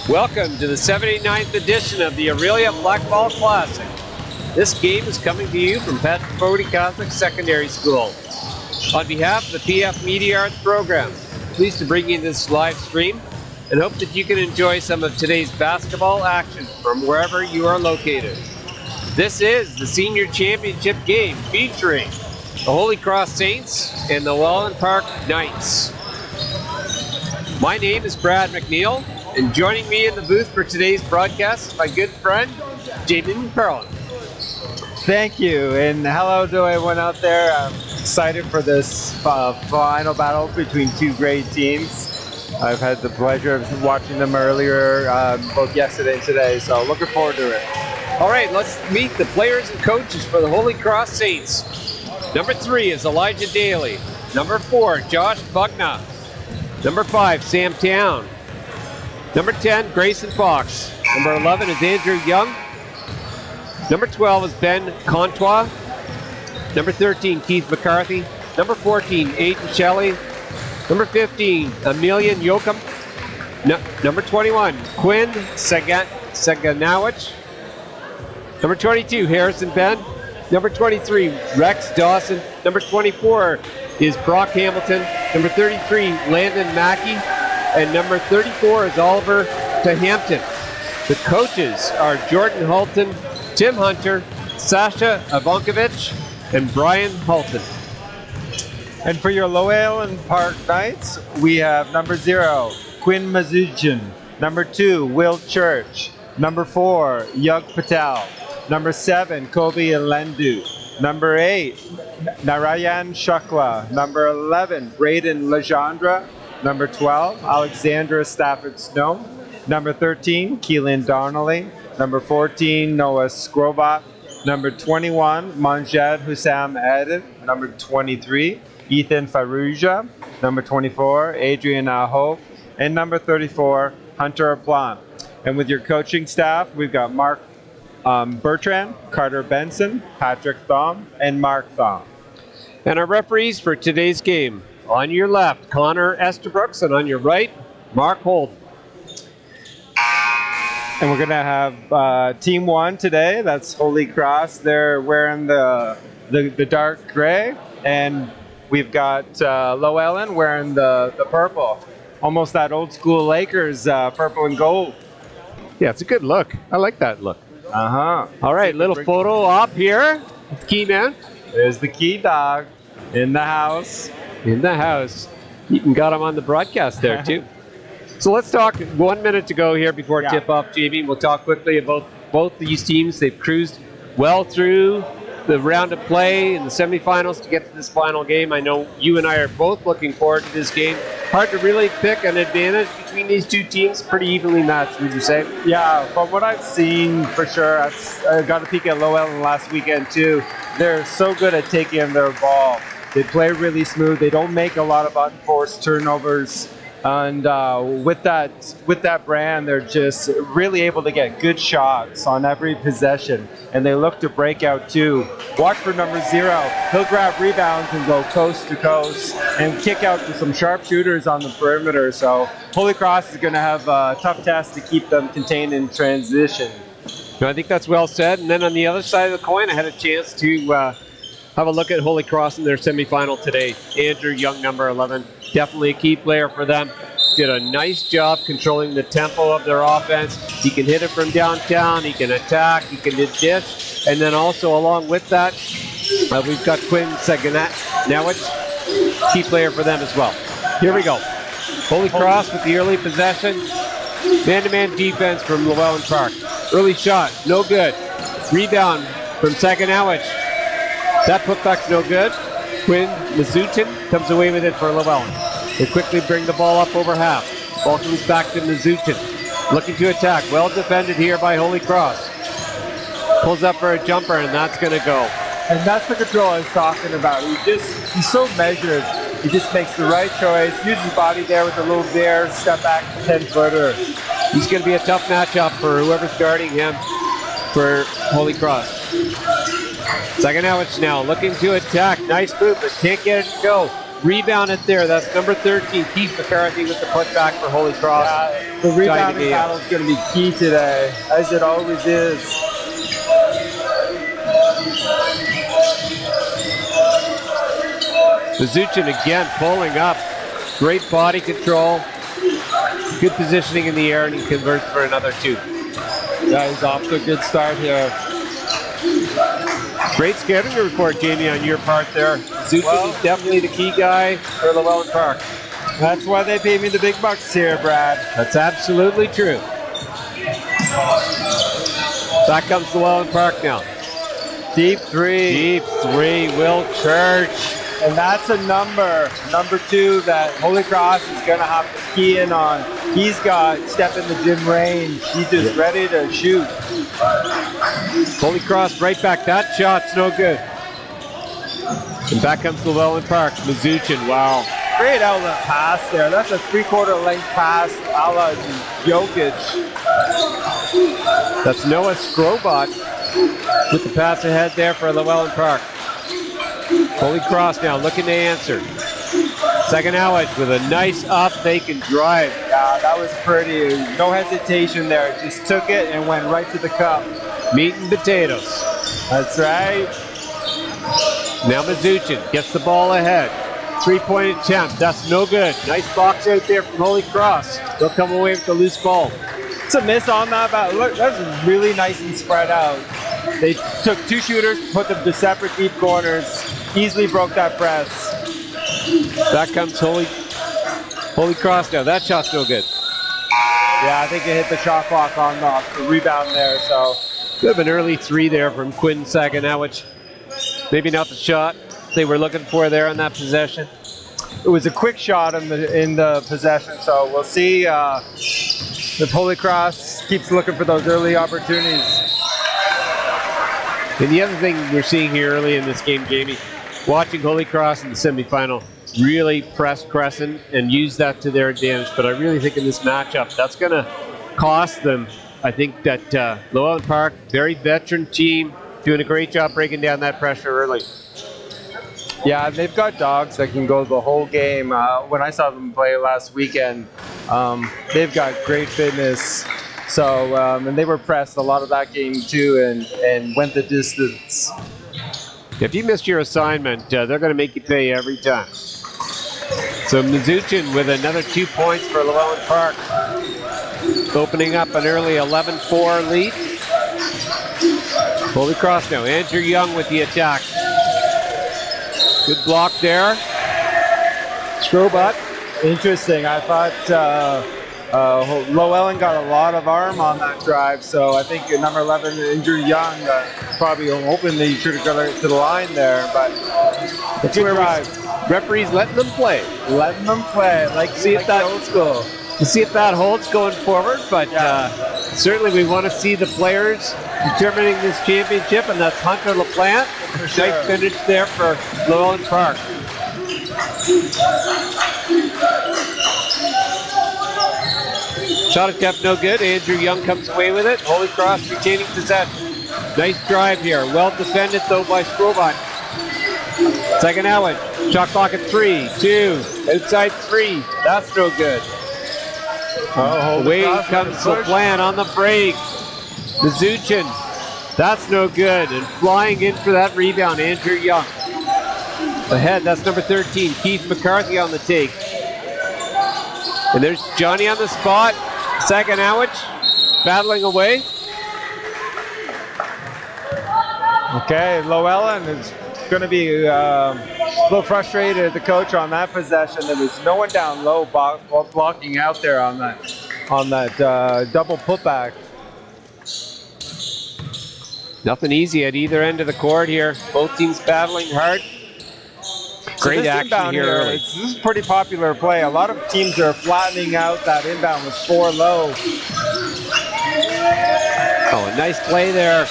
Welcome to the 79th edition of the Aurelia Blackball Classic. This game is coming to you from Patrick Bodie Catholic Secondary School. On behalf of the PF Media Arts program, pleased to bring you this live stream and hope that you can enjoy some of today's basketball action from wherever you are located. This is the Senior Championship game featuring the Holy Cross Saints and the Welland Park Knights. My name is Brad McNeil, and joining me in the booth for today's broadcast is my good friend, Jamie McFarland. Thank you, and hello to everyone out there. I'm excited for this final battle between two great teams. I've had the pleasure of watching them earlier, both yesterday and today, so looking forward to it. All right, let's meet the players and coaches for the Holy Cross Saints. Number 3 is Elijah Daly. Number 4, Josh Bugna. Number 5, Sam Town. Number 10, Grayson Fox. Number 11 is AndrewYoung. Number 12 is Ben Contois. Number 13, Keith McCarthy. Number 14, Aiden Shelley. Number 15, Emilian Yoakum. Number 21, Quinn Saganowicz. Number 22, Harrison Ben. Number 23, Rex Dawson. Number 24 is Brock Hamilton. Number 33, Landon Mackey. And number 34 is Oliver Tahampton. The coaches are Jordan Halton, Tim Hunter, Sasha Ivankovich, and Brian Halton. And for your Welland Park Knights, we have number 0, Quinn Mazuchin. Number 2, Will Church. Number 4, Yug Patel. Number 7, Kobe Alendu. Number 8, Narayan Shukla. Number 11, Braden Legendre. Number 12, Alexandra Stafford Snow. Number 13, Keelan Donnelly. Number 14, Noah Scrobot. Number 21, Manjad Hussam Adid. Number 23, Ethan Faruja. Number 24, Adrian Aho. And number 34, Hunter Aplan. And with your coaching staff, we've got Mark Bertrand, Carter Benson, Patrick Thom, and Mark Thom. And our referees for today's game. On your left, Connor Estabrooks, and on your right, Mark Holden. And we're going to have Team 1 today. That's Holy Cross. They're wearing the dark gray. And we've got Llewellyn wearing the purple. Almost that old school Lakers purple and gold. Yeah, it's a good look. I like that look. Uh-huh. All right, little photo op here. Key man. There's the key dog in the house. In the house. Even got him on the broadcast there, too. So let's talk 1 minute to go here before tip-off, Jamie. We'll talk quickly about both these teams. They've cruised well through the round of play in the semifinals to get to this final game. I know you and I are both looking forward to this game. Hard to really pick an advantage between these two teams. Pretty evenly matched, would you say? Yeah, from what I've seen, for sure. I got a peek at Llewellyn last weekend, too. They're so good at taking their ball. They play really smooth. They don't make a lot of unforced turnovers. And with that brand, they're just really able to get good shots on every possession. And they look to break out, too. Watch for number 0. He'll grab rebounds and go coast to coast and kick out to some sharpshooters on the perimeter. So Holy Cross is going to have a tough task to keep them contained in transition. I think that's well said. And then on the other side of the coin, I had a chance to have a look at Holy Cross in their semifinal today. AndrewYoung, number 11, definitely a key player for them. Did a nice job controlling the tempo of their offense. He can hit it from downtown, he can attack, he can dish, and then also along with that, we've got Quinn Saganowicz, key player for them as well. Here we go. Holy Cross with the early possession. Man-to-man defense from Llewellyn Park. Early shot, no good. Rebound from Saganowicz. That putback's no good. Quinn Mazuchin comes away with it for Llewellyn. They quickly bring the ball up over half. Ball comes back to Mazuchin. Looking to attack. Well defended here by Holy Cross. Pulls up for a jumper, and that's going to go. And that's the control I was talking about. He's so measured. He just makes the right choice. Uses his body there with a little veer, step back 10-footer. He's going to be a tough matchup for whoever's guarding him for Holy Cross. Saganowicz now looking to attack. Nice move, but can't get it to go. rebound it there. That's number 13, Keith McCarthy with the putback for Holy Cross. Yeah, the rebounding battle is going to be key today, as it always is. Mazuchin again pulling up. Great body control. Good positioning in the air, and he converts for another 2. Yeah, he's off to a good start here. Great scouting report, Jamie, on your part there. Mazuchin is definitely the key guy for Llewellyn Park. That's why they pay me the big bucks here, Brad. That's absolutely true. Back comes Llewellyn Park now. Deep 3. Deep 3, Will Church. And that's a number 2 that Holy Cross is going to have to key in on. He's got step in the gym range. He's just ready to shoot. Holy Cross right back. That shot's no good. And back comes Llewellyn Park. Mazuchin, wow. Great outlet pass there. That's a 3/4 length pass a la Jokic. That's Noah Skrobot with the pass ahead there for Llewellyn Park. Holy Cross now looking to answer. Second Howard with a nice up fake and drive. Yeah, that was pretty. No hesitation there. Just took it and went right to the cup. Meat and potatoes. That's right. Now Mazuchin gets the ball ahead. 3-point attempt. That's no good. Nice box out there from Holy Cross. They'll come away with the loose ball. It's a miss on that, but look, that was really nice and spread out. They took 2 shooters, put them to separate deep corners, easily broke that press. Back comes Holy Cross now. That shot's no good. Yeah, I think it hit the shot clock on the rebound there, so. Could have been early 3 there from Quinn Saganowicz. Maybe not the shot they were looking for there on that possession. It was a quick shot in the possession, so we'll see if Holy Cross keeps looking for those early opportunities. And the other thing we're seeing here early in this game, Jamie, watching Holy Cross in the semifinal really press Crescent and use that to their advantage. But I really think in this matchup, that's going to cost them. I think that Llewellyn Park, very veteran team, doing a great job breaking down that pressure early. Yeah, they've got dogs that can go the whole game. When I saw them play last weekend, they've got great fitness. So, and they were pressed a lot of that game too and went the distance. If you missed your assignment, they're going to make you pay every time. So Mazuchin with another 2 points for Llewellyn Park. Opening up an early 11-4 lead. Holy Cross now. AndrewYoung with the attack. Good block there. Skrobot. Interesting. I thought Llewellyn got a lot of arm on that drive, so I think number 11, AndrewYoung, probably hoping that he should have got to the line there, but it's a good drive. Referees letting them play. Letting them play, like that old school. To see if that holds going forward, but certainly we want to see the players determining this championship, and that's Hunter LaPlante. Sure. Nice finish there for Llewellyn Park. Shot attempt no good. AndrewYoung comes away with it. Holy Cross retaining possession. Nice drive here. Well defended though by Skrobot. Second Allen. Shot clock at 3, 2, outside 3. That's no good. Away comes LaPlante on the break. Mazuchin. That's no good. And flying in for that rebound, AndrewYoung. Ahead, that's number 13, Keith McCarthy on the take. And there's Johnny on the spot. Saganowicz battling away. Okay, Llewellyn is going to be a little frustrated at the coach on that possession. There was no one down low blocking out there on that double putback. Nothing easy at either end of the court here. Both teams battling hard. Great action here early. This is a pretty popular play. A lot of teams are flattening out that inbound with 4 low. Oh, a nice play there.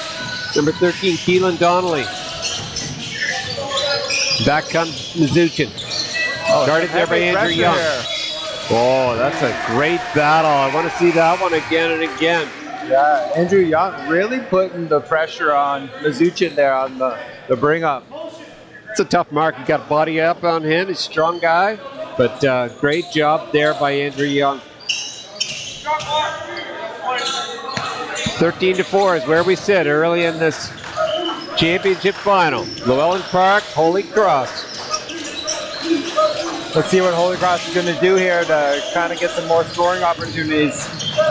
Number 13, Keelan Donnelly. Back comes Mazuchin. Guarded there by AndrewYoung. Oh, that's a great battle. I want to see that one again and again. Yeah, AndrewYoung really putting the pressure on Mazuchin there on the bring up. It's a tough mark. You got a body up on him. He's a strong guy. But great job there by AndrewYoung. 13-4 is where we sit early in this championship final. Llewellyn Park, Holy Cross. Let's see what Holy Cross is going to do here to kind of get some more scoring opportunities.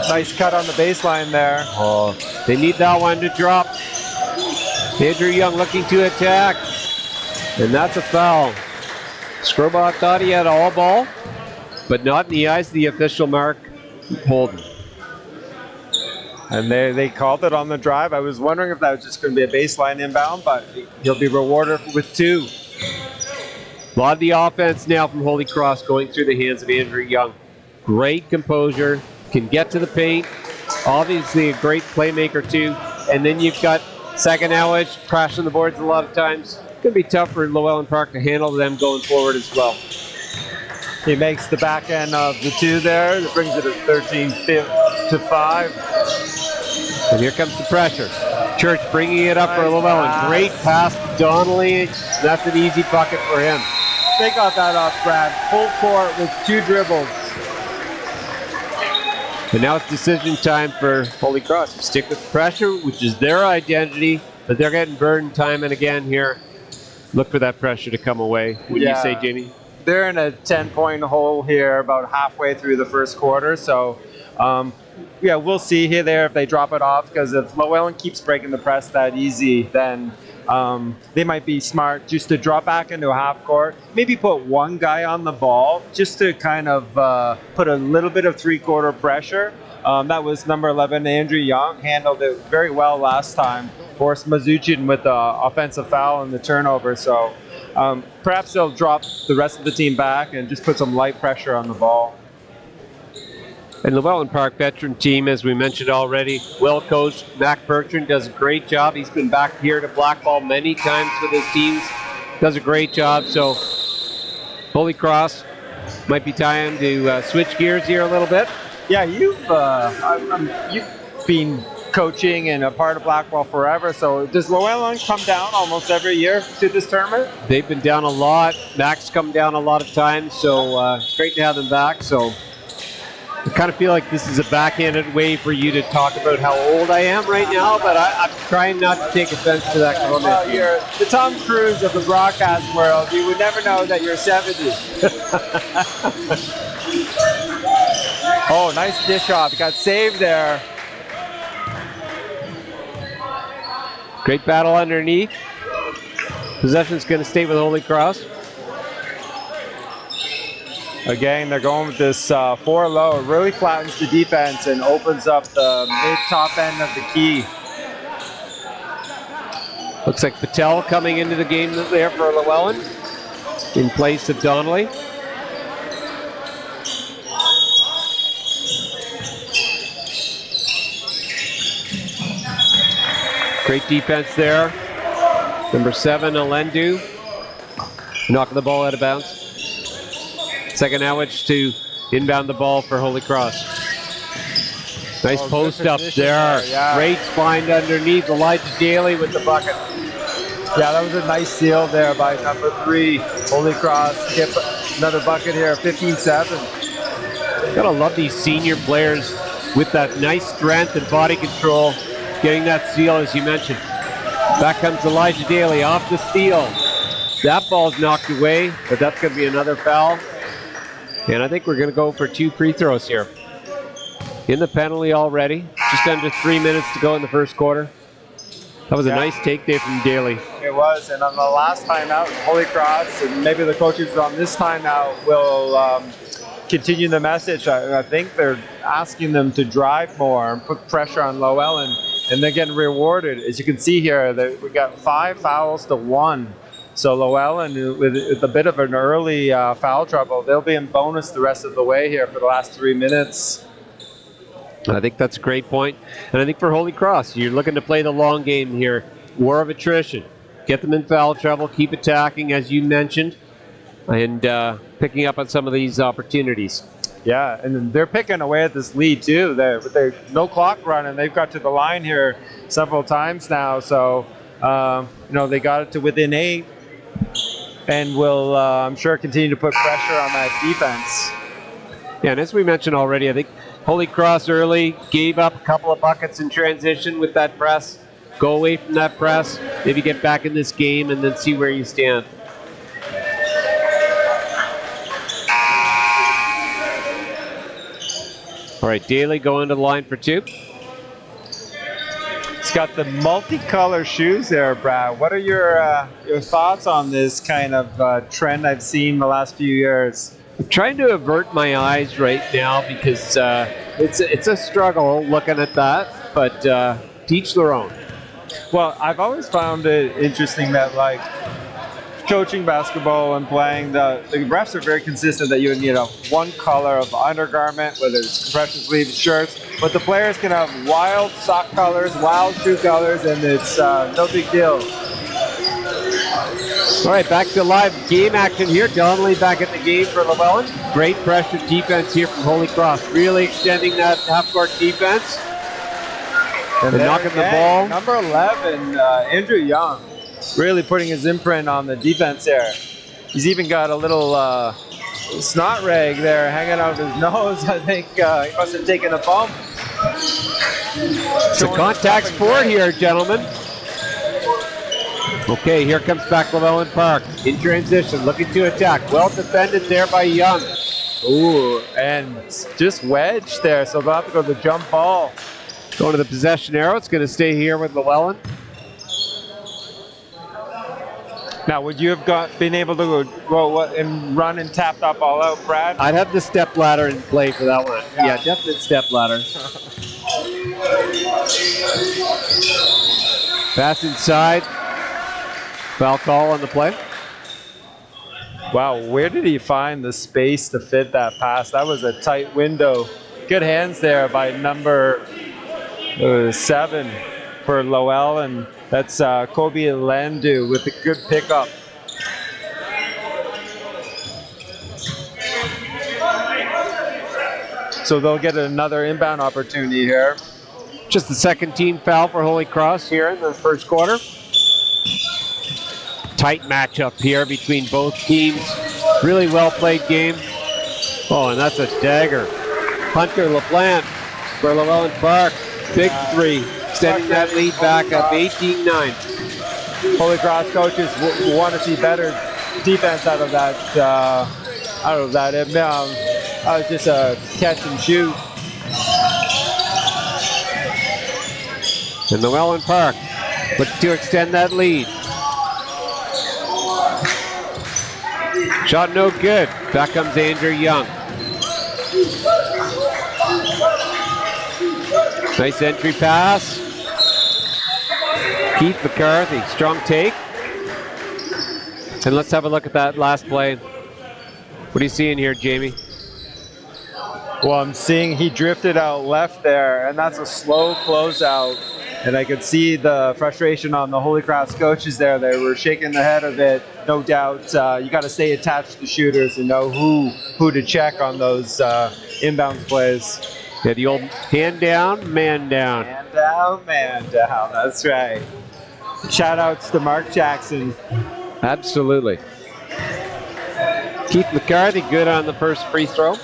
Nice cut on the baseline there. Oh, they need that one to drop. AndrewYoung looking to attack. And that's a foul. Scrobot thought he had all ball, but not in the eyes of the official, Mark Holden. And they called it on the drive. I was wondering if that was just going to be a baseline inbound, but he'll be rewarded with 2. A lot of the offense now from Holy Cross going through the hands of AndrewYoung. Great composure, can get to the paint. Obviously a great playmaker too. And then you've got second Elwich crashing the boards a lot of times. It's going to be tough for Llewellyn Park to handle them going forward as well. He makes the back end of the 2 there. That brings it to 13-5. And here comes the pressure. Church bringing it up for Llewellyn. Great pass to Donnelly. That's an easy bucket for him. They got that off, Brad. Full court with 2 dribbles. And now it's decision time for Holy Cross. Stick with the pressure, which is their identity, but they're getting burned time and again here. Look for that pressure to come away. What do you say, Jamie? They're in a 10-point hole here about halfway through the first quarter, so yeah, we'll see here there if they drop it off, because if Llewellyn keeps breaking the press that easy, then they might be smart just to drop back into a half court, maybe put one guy on the ball just to kind of put a little bit of 3-quarter pressure. That was number 11, AndrewYoung, handled it very well last time, forced Mazuchin with the offensive foul and the turnover, so perhaps they'll drop the rest of the team back and just put some light pressure on the ball. And Llewellyn Park veteran team, as we mentioned already, well coached. Mac Bertrand does a great job. He's been back here to blackball many times with his teams. Does a great job. So Holy Cross might be time to switch gears here a little bit. Yeah, you've been coaching and a part of blackball forever. So does Llewellyn come down almost every year to this tournament? They've been down a lot. Mac's come down a lot of times. So great to have them back. So I kind of feel like this is a backhanded way for you to talk about how old I am right now, but I'm trying not to take offense to that comment. You're the Tom Cruise of the broadcast world. You would never know that you're 70. Oh, nice dish off. He got saved there. Great battle underneath. Possession's going to stay with Holy Cross. Again, they're going with this 4 low. It really flattens the defense and opens up the mid-top end of the key. Looks like Patel coming into the game there for Llewellyn in place of Donnelly. Great defense there. Number 7, Alendu, knocking the ball out of bounds. Second Elwich to inbound the ball for Holy Cross. Nice post up there. Yeah. Great find underneath. Elijah Daly with the bucket. Yeah, that was a nice steal there by number 3, Holy Cross. Get another bucket here, 15-7. Gotta love these senior players with that nice strength and body control, getting that steal as you mentioned. Back comes Elijah Daly off the steal. That ball's knocked away, but that's gonna be another foul. And I think we're going to go for 2 free throws here. In the penalty already. Just under 3 minutes to go in the first quarter. That was a nice take there from Daly. It was, and on the last timeout, Holy Cross, and maybe the coaches on this timeout will continue the message. I think they're asking them to drive more and put pressure on Llewellyn, and they're getting rewarded. As you can see here, we got 5 fouls to 1. So Llewellyn, with a bit of an early foul trouble, they'll be in bonus the rest of the way here for the last 3 minutes. I think that's a great point. And I think for Holy Cross, you're looking to play the long game here. War of attrition. Get them in foul trouble, keep attacking, as you mentioned, and picking up on some of these opportunities. Yeah, and they're picking away at this lead too. They're no clock running. They've got to the line here several times now. So, they got it to within 8. and will, I'm sure, continue to put pressure on that defense. Yeah, and as we mentioned already, I think Holy Cross early gave up a couple of buckets in transition with that press. Go away from that press, maybe get back in this game, and then see where you stand. All right, Daly going to the line for two. He's got the multicolor shoes there, Brad. What are your thoughts on this kind of trend I've seen the last few years? I'm trying to avert my eyes right now because it's a struggle looking at that, but teach their own. Well, I've always found it interesting that, like, coaching basketball and playing, the refs are very consistent that you need one color of undergarment, whether it's compression sleeves, shirts, but the players can have wild sock colors, wild shoe colors, and it's no big deal. All right, back to live game action here. Donnelly back at the game for Llewellyn. Great pressure defense here from Holy Cross. Really extending that half-court defense. And knocking the ball. Number 11, AndrewYoung, really putting his imprint on the defense there. He's even got a little snot rag there hanging out of his nose. I think he must have taken a bump. It's a contact sport here, gentlemen. Okay, here comes back Llewellyn Park in transition, looking to attack. Well defended there by Young. Ooh, and just wedged there, so they'll have to go to the jump ball. Going to the possession arrow. It's going to stay here with Llewellyn. Now, would you have been able to go and run and tap that ball out, Brad? I'd have the step ladder in play for that one. Yeah, definite step ladder. Pass inside. Foul call on the play. Wow, where did he find the space to fit that pass? That was a tight window. Good hands there by number 7 for Llewellyn. That's Kobe Landu with a good pickup. So they'll get another inbound opportunity here. Just the second team foul for Holy Cross here in the first quarter. Tight matchup here between both teams. Really well played game. Oh, and that's a dagger. Hunter LaPlante for Llewellyn Park. Big three, extending that lead back up 18-9. Holy Cross coaches want to see better defense out of that. That was just a catch and shoot. And Llewellyn Park looking to extend that lead. Shot no good. Back comes AndrewYoung. Nice entry pass. Keith McCarthy, strong take. And let's have a look at that last play. What are you seeing here, Jamie? Well, I'm seeing he drifted out left there, and that's a slow closeout. And I could see the frustration on the Holy Cross coaches there. They were shaking their head a bit. No doubt, you got to stay attached to shooters and know who to check on those inbound plays. Yeah, the old hand down, man down. Hand down, man down. That's right. Shout outs to Mark Jackson. Absolutely. Keith McCarthy good on the first free throw.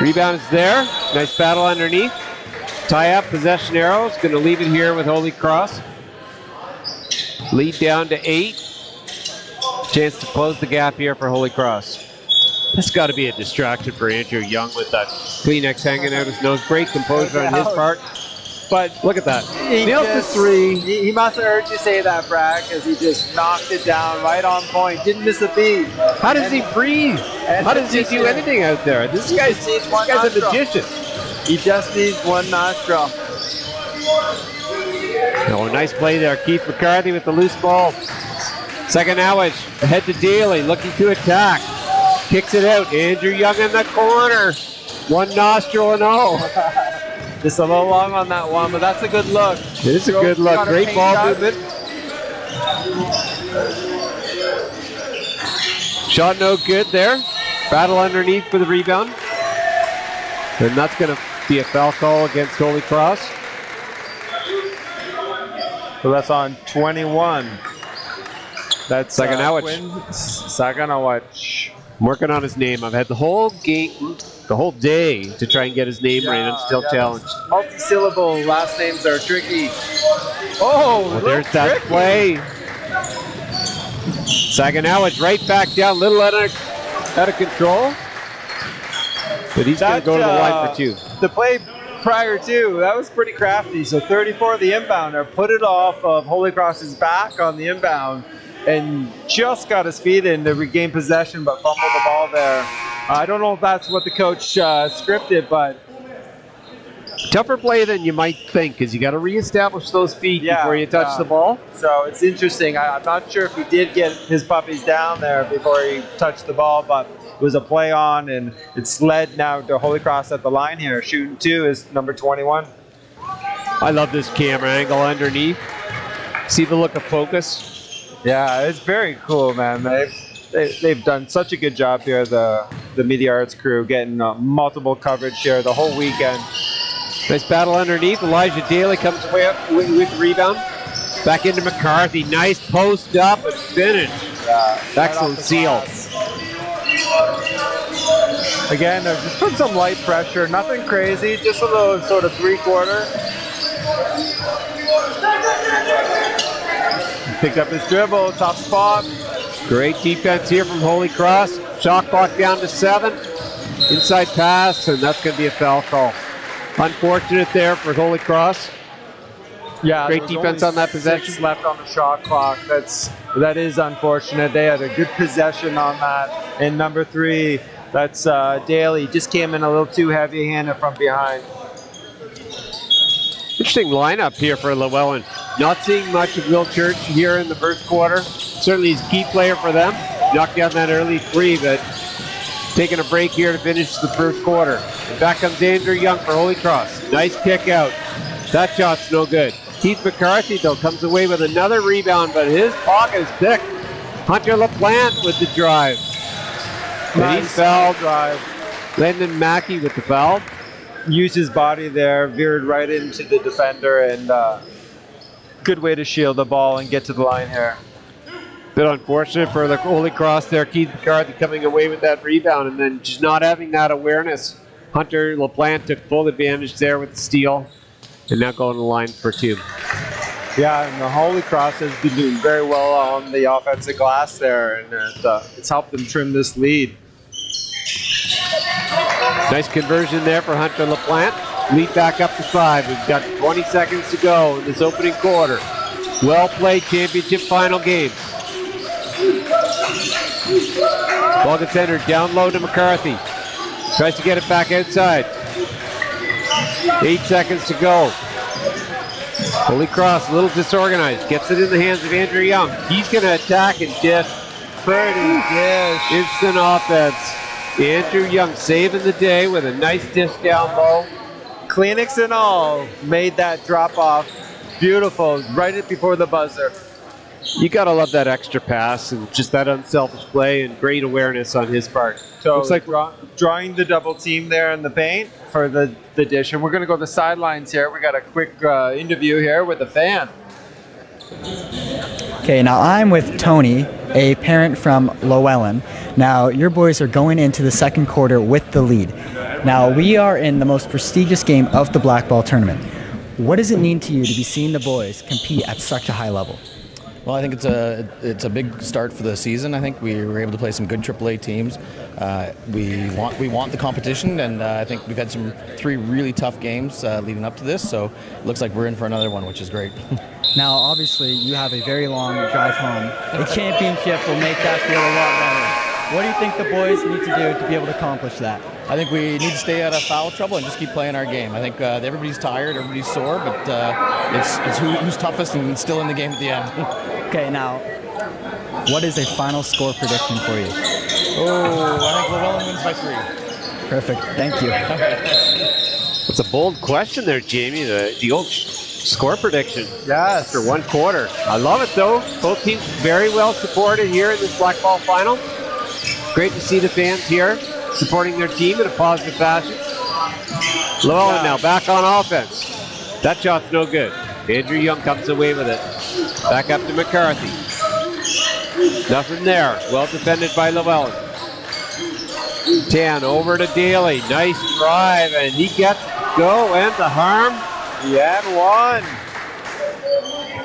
Rebound is there. Nice battle underneath. Tie up, possession arrows. Going to leave it here with Holy Cross. Lead down to 8. Chance to close the gap here for Holy Cross. That's got to be a distraction for AndrewYoung with that Kleenex hanging out his nose. Great composure on his part. But look at that. Nailed the three. He must have heard you say that, Brad, because he just knocked it down right on point. Didn't miss a beat. How does he breathe? How does he do anything out there? This guy's a magician. He just needs one nostril. Oh, nice play there. Keith McCarthy with the loose ball. Second Howard, ahead to Daly, looking to attack. Kicks it out. AndrewYoung in the corner. One nostril and all. Just a little long on that one, but that's a good look. It is a good look. Great ball movement. Shot no good there. Battle underneath for the rebound. And that's going to be a foul call against Holy Cross. So that's on 21. That's Saganowicz. Saganowicz. I'm working on his name. I've had the whole game, the whole day to try and get his name right. I'm still challenged. Multi-syllable last names are tricky. Oh, there's that play. Saganowicz right back down, little out of control. But he's going to go to the line for two. The play prior to, that was pretty crafty. So 34, the inbounder, put it off of Holy Cross's back on the inbound and just got his feet in to regain possession, but fumbled the ball there. I don't know if that's what the coach scripted, but tougher play than you might think, because you got to reestablish those feet before you touch the ball. So it's interesting. I'm not sure if he did get his puppies down there before he touched the ball, but it was a play on, and it's led now to Holy Cross at the line here. Shooting two is number 21. I love this camera angle underneath. See the look of focus? Yeah, it's very cool, man. They've done such a good job here, the Media Arts crew, getting multiple coverage here the whole weekend. Nice battle underneath. Elijah Daly comes away up with the rebound. Back into McCarthy. Nice post up and finish. Excellent seal. Again, they're just put some light pressure. Nothing crazy. Just a little sort of three-quarter. Picked up his dribble. Top spot. Great defense here from Holy Cross. Shot clock down to 7. Inside pass, and that's going to be a foul call. Unfortunate there for Holy Cross. Yeah, great defense on that possession. 6 left on the shot clock. That is unfortunate. They had a good possession on that. And number 3, that's Daly. Just came in a little too heavy-handed from behind. Interesting lineup here for Llewellyn. Not seeing much of Will Church here in the first quarter. Certainly he's a key player for them. Knocked down that early 3, but taking a break here to finish the first quarter. And back comes AndrewYoung for Holy Cross. Nice kick out. That shot's no good. Keith McCarthy, though, comes away with another rebound, but his pocket is thick. Hunter LaPlante with the drive. And he's fouled. Landon Mackey with the foul. Used his body there, veered right into the defender, and good way to shield the ball and get to the line here. Bit unfortunate for the Holy Cross there. Keith McCarthy coming away with that rebound and then just not having that awareness. Hunter LaPlante took full advantage there with the steal and now going to the line for 2. Yeah, and the Holy Cross has been doing very well on the offensive glass there, and it's helped them trim this lead. Nice conversion there for Hunter LaPlante. Lead back up to 5. We've got 20 seconds to go in this opening quarter. Well played, championship final game. Ball gets entered down low to McCarthy. Tries to get it back outside. 8 seconds to go. Holy Cross a little disorganized. Gets it in the hands of AndrewYoung. He's going to attack and dish. Pretty dish. Instant offense. AndrewYoung saving the day with a nice dish down low. Kleenex and all made that drop off beautiful right before the buzzer. You got to love that extra pass and just that unselfish play and great awareness on his part. So looks like drawing the double team there in the paint for the dish. And we're going to go to the sidelines here. We got a quick interview here with a fan. Okay, now I'm with Tony, a parent from Llewellyn. Now, your boys are going into the second quarter with the lead. Now, we are in the most prestigious game of the Black Ball tournament. What does it mean to you to be seeing the boys compete at such a high level? Well, I think it's a big start for the season. I think we were able to play some good AAA teams. We want the competition, and I think we've had 3 really tough games leading up to this. So it looks like we're in for another one, which is great. Now, obviously, you have a very long drive home. A championship will make that feel a lot better. What do you think the boys need to do to be able to accomplish that? I think we need to stay out of foul trouble and just keep playing our game. I think everybody's tired, everybody's sore, but it's who's toughest and still in the game at the end. Okay, now, what is a final score prediction for you? Oh, I think Llewellyn wins by 3. Perfect. Thank you. That's a bold question there, Jamie. The old score prediction. Yes. After 1 quarter. I love it, though. Both teams very well supported here in this Black Ball final. Great to see the fans here supporting their team in a positive fashion. Llewellyn now back on offense. That shot's no good. Andrew Young comes away with it. Back up to McCarthy. Nothing there. Well defended by Llewellyn. 10 over to Daly. Nice drive, and he gets go and the harm. He had one.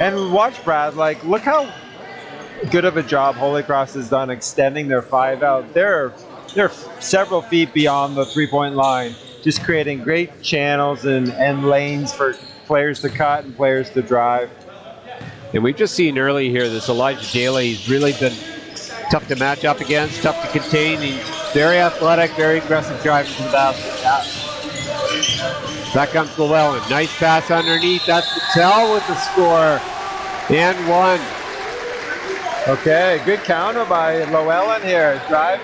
And watch, Brad, like, look how good of a job Holy Cross has done extending their 5 out. They're several feet beyond the three-point line, just creating great channels and lanes for players to cut and players to drive. And we've just seen early here this Elijah Daly. He's really been tough to match up against, tough to contain. He's very athletic, very aggressive driving to the basket. Back comes Llewellyn. Nice pass underneath. That's Patel with the score. And one. Okay, good counter by Llewellyn here. Drive,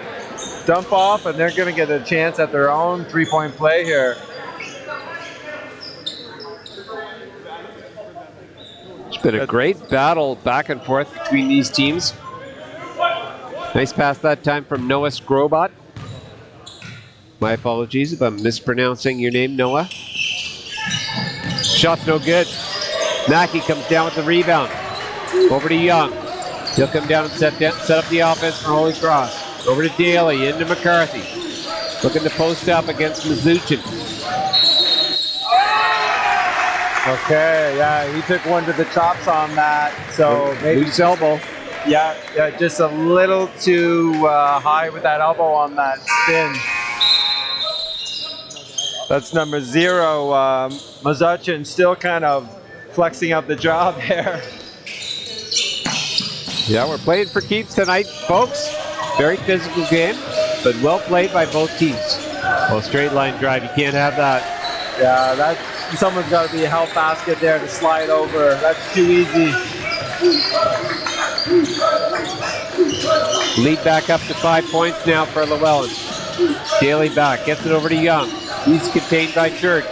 dump off, and they're going to get a chance at their own three-point play here. It's been a great battle back and forth between these teams. Nice pass that time from Noah Scrobot. My apologies if I'm mispronouncing your name, Noah. Shot's no good. Mackey comes down with the rebound. Over to Young. He'll come down and set up the offense for Holy Cross. Over to Daly, into McCarthy. Looking to post up against Mazuchin. Okay, yeah, he took one to the chops on that. So maybe loose elbow. Yeah, just a little too high with that elbow on that spin. That's number 0. Mazuchin still kind of flexing up the job here. Yeah, we're playing for keeps tonight, folks. Very physical game, but well played by both teams. Well, straight line drive, you can't have that. Yeah, someone's got to be a help basket there to slide over. That's too easy. Lead back up to 5 points now for Llewellyn. Daly back, gets it over to Young. He's contained by Church.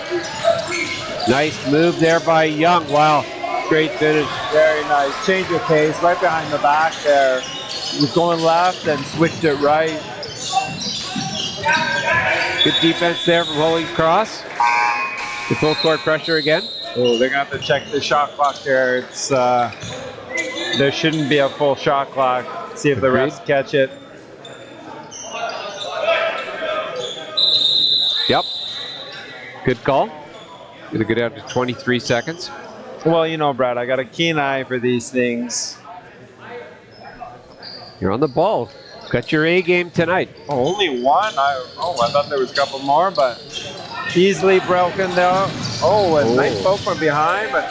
Nice move there by Young. Wow, great finish. Very nice. Change of pace, right behind the back there. He was going left and switched it right. Good defense there from Holy Cross. The full court pressure again. Oh, they're going to have to check the shot clock there. It's there shouldn't be a full shot clock. See if the refs catch it. Yep. Good call. Gonna go down to 23 seconds. Well, you know, Brad, I got a keen eye for these things. You're on the ball. Got your A game tonight. Oh, only one? I thought there was a couple more, but easily broken down. Oh, a nice poke from behind, but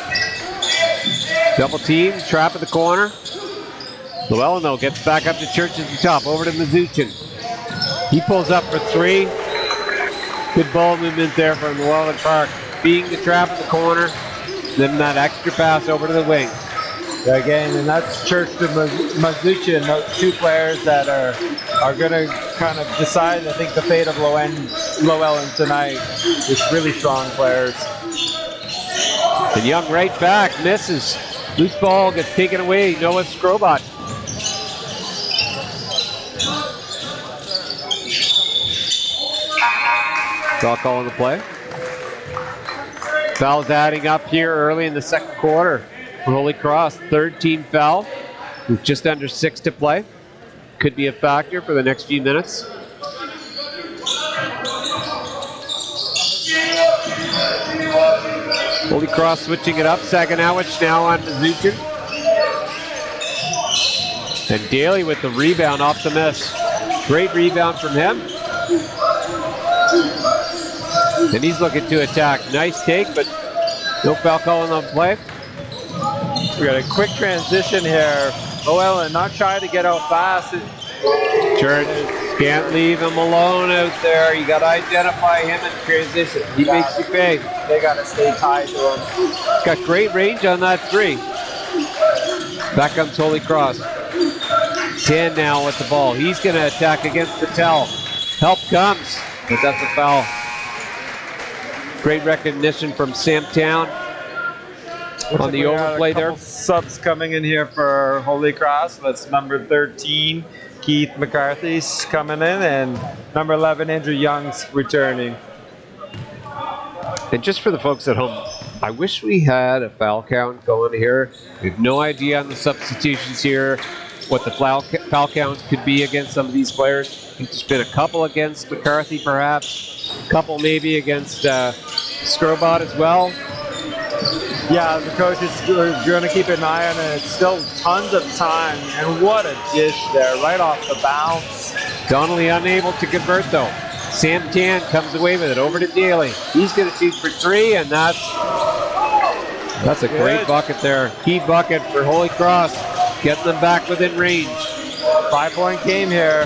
double team, trap at the corner. Llewellyn, though, gets back up to Church at the top. Over to Mazuchin. He pulls up for 3. Good ball movement there from Llewellyn Park. Being the trap at the corner. Then that extra pass over to the wing. Again, and that's Church to Mazuchin, those two players that are going to kind of decide, I think, the fate of Llewellyn tonight. Just really strong players. And Young right back, misses. Loose ball gets taken away. Noah Scrobot. Call on the play. Fouls adding up here early in the second quarter for Holy Cross. Third team foul with just under 6 to play. Could be a factor for the next few minutes. Holy Cross switching it up. Saganowicz now on Mazuchin. And Daly with the rebound off the miss. Great rebound from him. And he's looking to attack. Nice take, but no foul calling on play. We got a quick transition here. Llewellyn not shy to get out fast. Church can't leave him alone out there. You got to identify him in transition. He makes you pay. They got to stay tied to him. Got great range on that 3. Back comes Holy Cross. 10 now with the ball. He's going to attack against Patel. Help comes, but that's a foul. Great recognition from Sam Town on the overplay there. Subs coming in here for Holy Cross. That's number 13, Keith McCarthy's coming in, and number 11, Andrew Young's returning. And just for the folks at home, I wish we had a foul count going here. We have no idea on the substitutions here what the foul count could be against some of these players. I think there's been a couple against McCarthy, perhaps. A couple maybe against Strobot as well. Yeah, the coach is going to keep an eye on it. It's still tons of time. And what a dish there, right off the bounce. Donnelly unable to convert, though. Sam Tan comes away with it. Over to Daly. He's going to shoot for 3, and that's a great bucket there. Key bucket for Holy Cross. Getting them back within range. 5-point game here.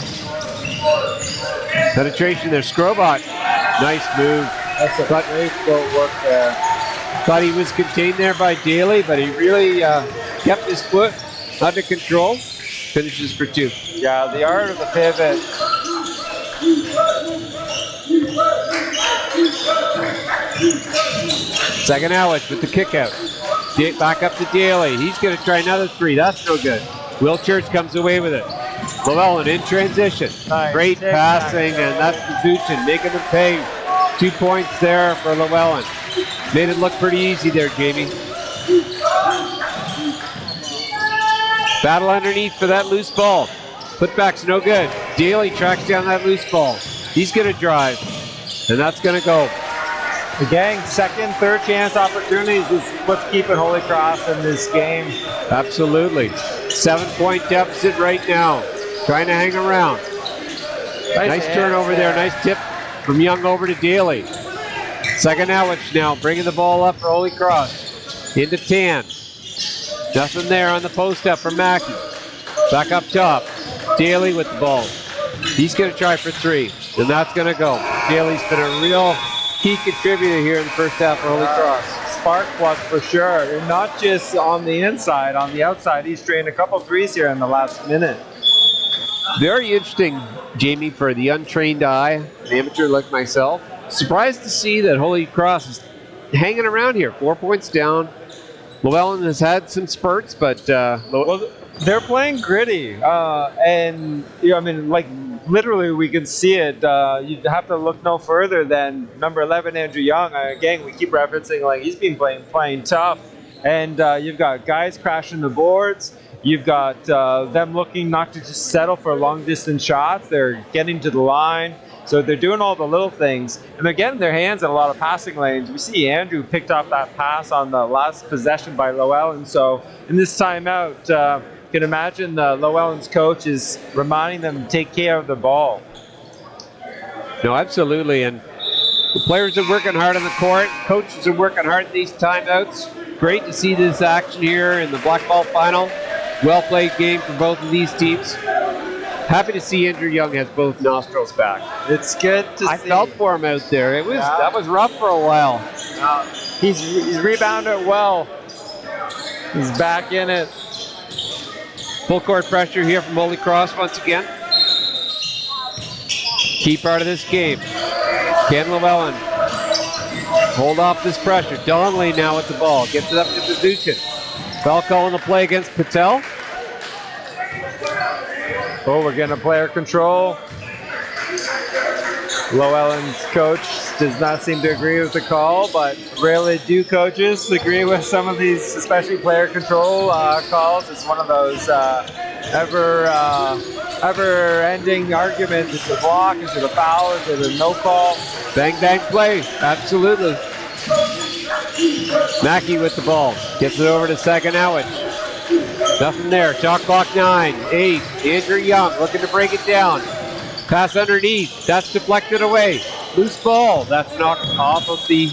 Penetration there. Strobot. Nice move. That's a great footwork there. Thought he was contained there by Daly, but he really kept his foot under control. Finishes for 2. Yeah, the art of the pivot. Second Ellich with the kick out. Back up to Daly. He's going to try another 3. That's no good. Will Church comes away with it. Llewellyn in transition. Nice. Great passing, and that's Kazuchin making them pay. 2 points there for Llewellyn. Made it look pretty easy there, Jamie. Battle underneath for that loose ball. Putback's no good. Daly tracks down that loose ball. He's going to drive, and that's going to go. The gang, second, third chance opportunities is what's keeping Holy Cross in this game. Absolutely. 7-point deficit right now. Trying to hang around. Nice turnover there. Nice tip from Young over to Daly. Second Ellich now, bringing the ball up for Holy Cross. Into Tan. Nothing there on the post up for Mackey. Back up top. Daly with the ball. He's going to try for 3, and that's going to go. Daly's been a real key contributor here in the first half for Holy Cross. Spark plug for sure, and not just on the inside, on the outside. He's trained a couple threes here in the last minute. Very interesting, Jamie, for the untrained eye, an amateur like myself. Surprised to see that Holy Cross is hanging around here. 4 points down. Llewellyn has had some spurts, but well, they're playing gritty, and I mean, like literally, we can see it. You'd have to look no further than number 11, Andrew Young. Again, we keep referencing like he's been playing tough, and you've got guys crashing the boards. You've got them looking not to just settle for long distance shots. They're getting to the line. So they're doing all the little things, and they're getting their hands in a lot of passing lanes. We see Andrew picked up that pass on the last possession by Llewellyn. So in this timeout, you can imagine Llewellyn's coach is reminding them to take care of the ball. No, absolutely. And the players are working hard on the court. Coaches are working hard in these timeouts. Great to see this action here in the black ball final. Well-played game for both of these teams. Happy to see Andrew Young has both nostrils back. It's good to see. I felt for him out there. That was rough for a while. He's rebounded well. He's back in it. Full court pressure here from Holy Cross once again. Key part of this game. Can Llewellyn hold off this pressure? Donnelly now with the ball. Gets it up to Kazuchin. Foul call on the play against Patel. Oh, we're getting a player control. Llewellyn's coach does not seem to agree with the call, but rarely do coaches agree with some of these, especially player control calls. It's one of those ever-ending arguments. Is it a block? Is it a foul? Is it a no call? Bang, bang play. Absolutely. Mackey with the ball. Gets it over to second Ellich. Nothing there. Shot clock 9, 8. Andrew Young looking to break it down. Pass underneath. That's deflected away. Loose ball. That's knocked off of the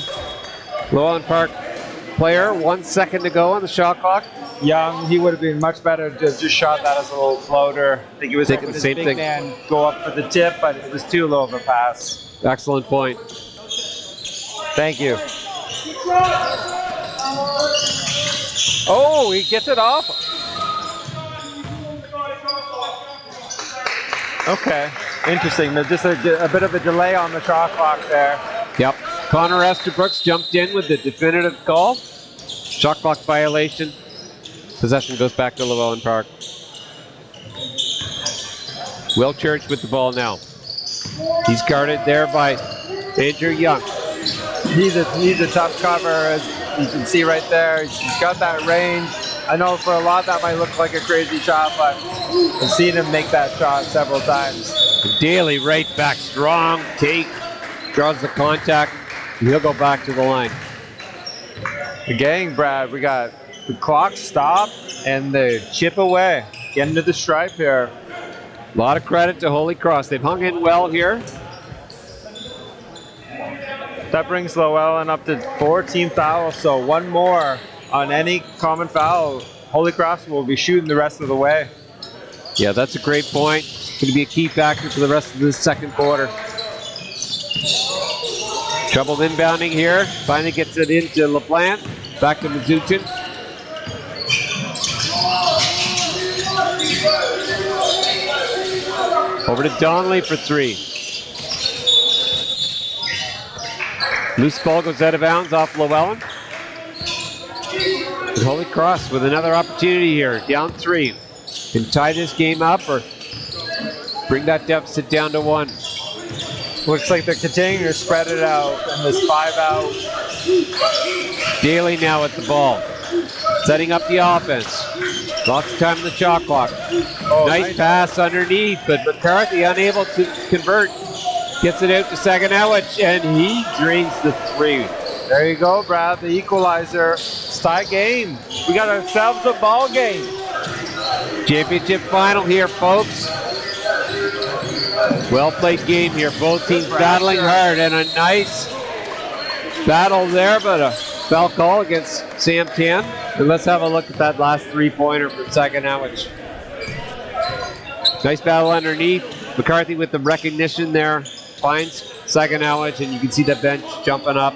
Llewellyn Park player. 1 second to go on the shot clock. Young, he would have been much better to just shot that as a little floater. I think he was thinking the same thing. Man go up for the tip, but it was too low of a pass. Excellent point. Thank you. Oh, he gets it off. Okay, interesting. There's just a bit of a delay on the shot clock there. Yep. Connor Estabrooks jumped in with the definitive call. Shot clock violation. Possession goes back to Llewellyn Park. Will Church with the ball now. He's guarded there by Andrew Young. he's a tough cover, as you can see right there. He's got that range. I know for a lot that might look like a crazy shot, but I've seen him make that shot several times. Daly right back, strong take, draws the contact, and he'll go back to the line. The gang, Brad, we got the clock stop and the chip away. Getting to the stripe here. A lot of credit to Holy Cross. They've hung in well here. That brings Llewellyn up to 14 fouls, so one more on any common foul. Holy Cross will be shooting the rest of the way. Yeah, that's a great point. Going to be a key factor for the rest of this second quarter. Trouble inbounding here. Finally gets it into LaPlante. Back to Mazuchin. Over to Donnelly for three. Loose ball goes out of bounds off Llewellyn. And Holy Cross with another opportunity here. Down three. Can tie this game up or bring that deficit down to one. Looks like they're continuing to spread it out in this 5-out. Daly now with the ball. Setting up the offense. Lots of time on the shot clock. Nice pass underneath, but McCarthy unable to convert. Gets it out to Saganowicz, and he drains the three. There you go, Brad, the equalizer. It's tie game. We got ourselves a ball game. Championship final here, folks. Well played game here. Both teams battling hard, and a nice battle there, but a foul call against Sam Tan. And let's have a look at that last three-pointer from Saganowicz. Nice battle underneath. McCarthy with the recognition there. Finds Saganowicz, and you can see the bench jumping up.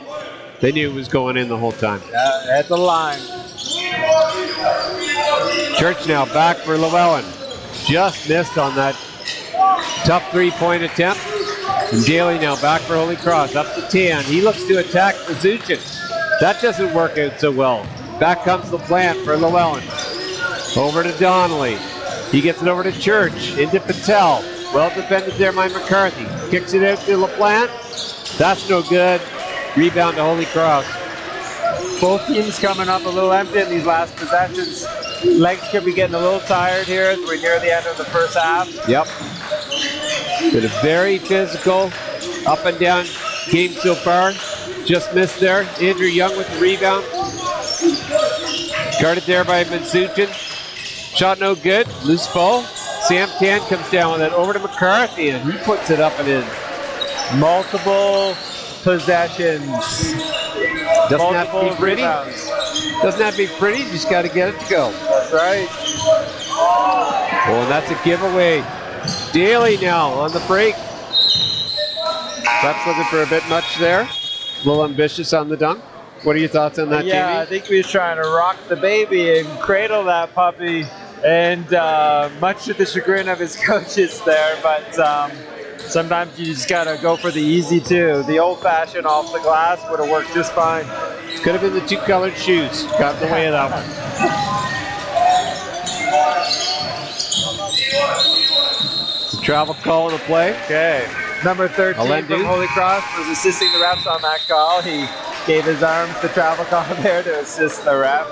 They knew it was going in the whole time. Yeah, at the line. Church now back for Llewellyn. Just missed on that tough three-point attempt. And Daly now back for Holy Cross. Up to 10. He looks to attack Mazuchin. That doesn't work out so well. Back comes LaPlante for Llewellyn. Over to Donnelly. He gets it over to Church. Into Patel. Well defended there by McCarthy. Kicks it out to LaPlante. That's no good. Rebound to Holy Cross. Both teams coming up a little empty in these last possessions. Legs could be getting a little tired here as we're near the end of the first half. Yep. Been a very physical, up and down game so far. Just missed there. AndrewYoung with the rebound. Guarded there by Mazuchin. Shot no good. Loose ball. Sam Tan comes down with it over to McCarthy, and he puts it up and in. Multiple possessions. Doesn't have to be pretty. Rebounds. Doesn't have to be pretty. Just got to get it to go. That's right. Oh, and that's a giveaway. Daly now on the break. Perhaps looking for a bit much there. A little ambitious on the dunk. What are your thoughts on that, Yeah, Jamie? I think he was trying to rock the baby and cradle that puppy, and much to the chagrin of his coaches there, but sometimes you just gotta go for the easy two. The old-fashioned off the glass would have worked just fine. Could have been the two colored shoes. Got in the way of that one. The travel call in the play. Okay. Number 13 Alendu from Holy Cross was assisting the refs on that call. He gave his arms the travel call there to assist the ref.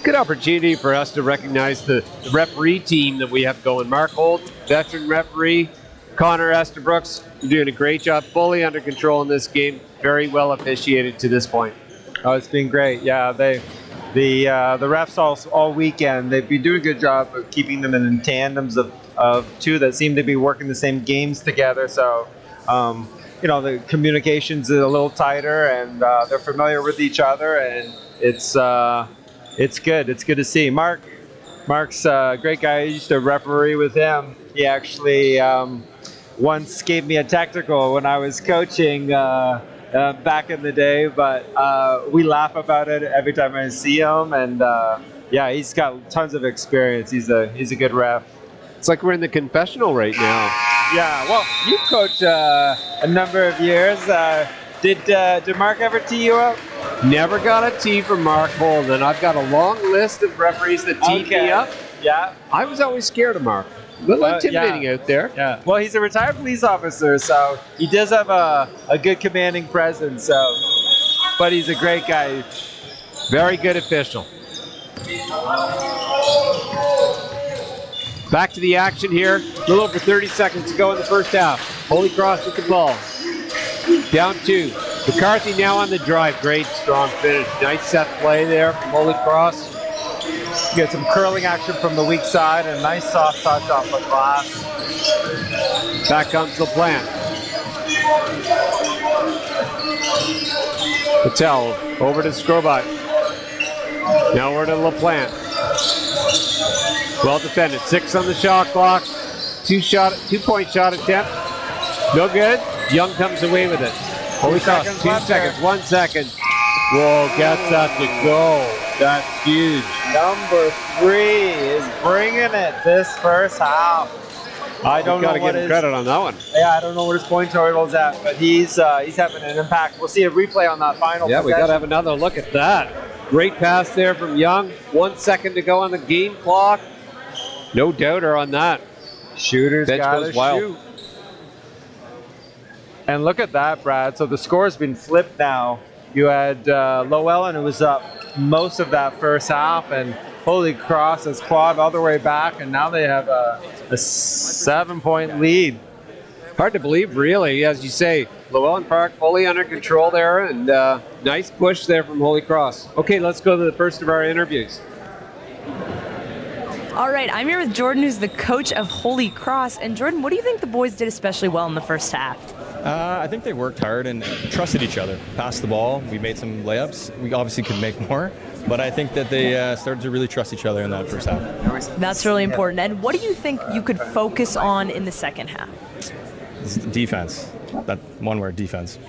Good opportunity for us to recognize the referee team that we have going. Mark Holt, veteran referee. Connor Esterbrooks, you're doing a great job, fully under control in this game. Very well officiated to this point. Oh, it's been great. Yeah, the refs all weekend, they've been doing a good job of keeping them in tandems of two that seem to be working the same games together. So, the communication's a little tighter, and they're familiar with each other, and it's good. It's good to see. Mark's a great guy. I used to referee with him. He actually once gave me a technical when I was coaching back in the day, but we laugh about it every time I see him, and he's got tons of experience. He's a good ref. It's like we're in the confessional right now. Yeah, well, you coached a number of years. Did Mark ever tee you up? Never got a tee from Mark Holden. I've got a long list of referees that teed me up. Yeah. I was always scared of Mark. A little intimidating out there. Yeah. Well, he's a retired police officer, so he does have a good commanding presence. So, but he's a great guy. Very good official. Back to the action here. A little over 30 seconds to go in the first half. Holy Cross with the ball. Down 2. McCarthy now on the drive. Great, strong finish. Nice set play there from Holy Cross. Get some curling action from the weak side and a nice soft touch off the glass. Back comes LaPlante. Patel over to Skrobot. Now we're to LaPlante. Well defended. 6 on the shot clock. 2-point shot attempt. No good. Young comes away with it. Holy Cross, 2 seconds, 1 second. Whoa, gets that to go. That's huge. Number 3 is bringing it this first half. I don't know what what give him credit on that one. Yeah, I don't know what his point total's at, but he's having an impact. We'll see a replay on that final. Yeah, we got to have another look at that. Great pass there from Young. 1 second to go on the game clock. No doubter on that. Shooter's Bench got goes to wild. shoot. And look at that, Brad. So the score's been flipped now. You had Llewellyn, who was up most of that first half, and Holy Cross has clawed all the way back, and now they have a 7-point lead. Hard to believe, really, as you say. Llewellyn Park fully under control there, and nice push there from Holy Cross. Okay, let's go to the first of our interviews. All right, I'm here with Jordan, who's the coach of Holy Cross. And Jordan, what do you think the boys did especially well in the first half? I think they worked hard and trusted each other. Passed the ball. We made some layups. We obviously could make more, but I think that they started to really trust each other in that first half. That's really important. And what do you think you could focus on in the second half? It's defense. That one word, defense.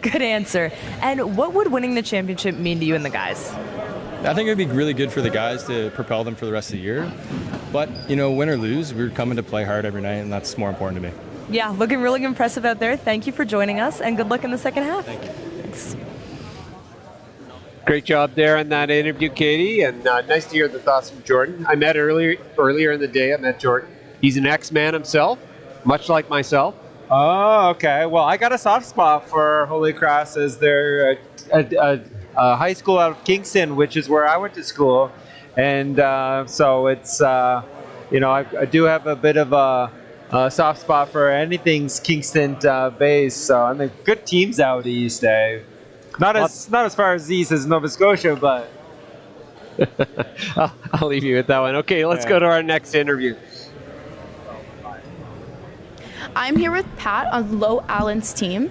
Good answer. And what would winning the championship mean to you and the guys? I think it would be really good for the guys to propel them for the rest of the year. But, you know, win or lose, we're coming to play hard every night, and that's more important to me. Yeah, looking really impressive out there. Thank you for joining us, and good luck in the second half. Thank you. Thanks. Great job there on that interview, Katie, and nice to hear the thoughts from Jordan. I met earlier in the day. I met Jordan. He's an ex-man himself, much like myself. Oh, okay. Well, I got a soft spot for Holy Cross as their high school out of Kingston, which is where I went to school. And so it's, I do have a bit of a soft spot for anything's Kingston based. So I mean, good teams out east, Dave. Not as far as east as Nova Scotia, but I'll leave you with that one. Okay, let's go to our next interview. I'm here with Pat on Low Allen's team.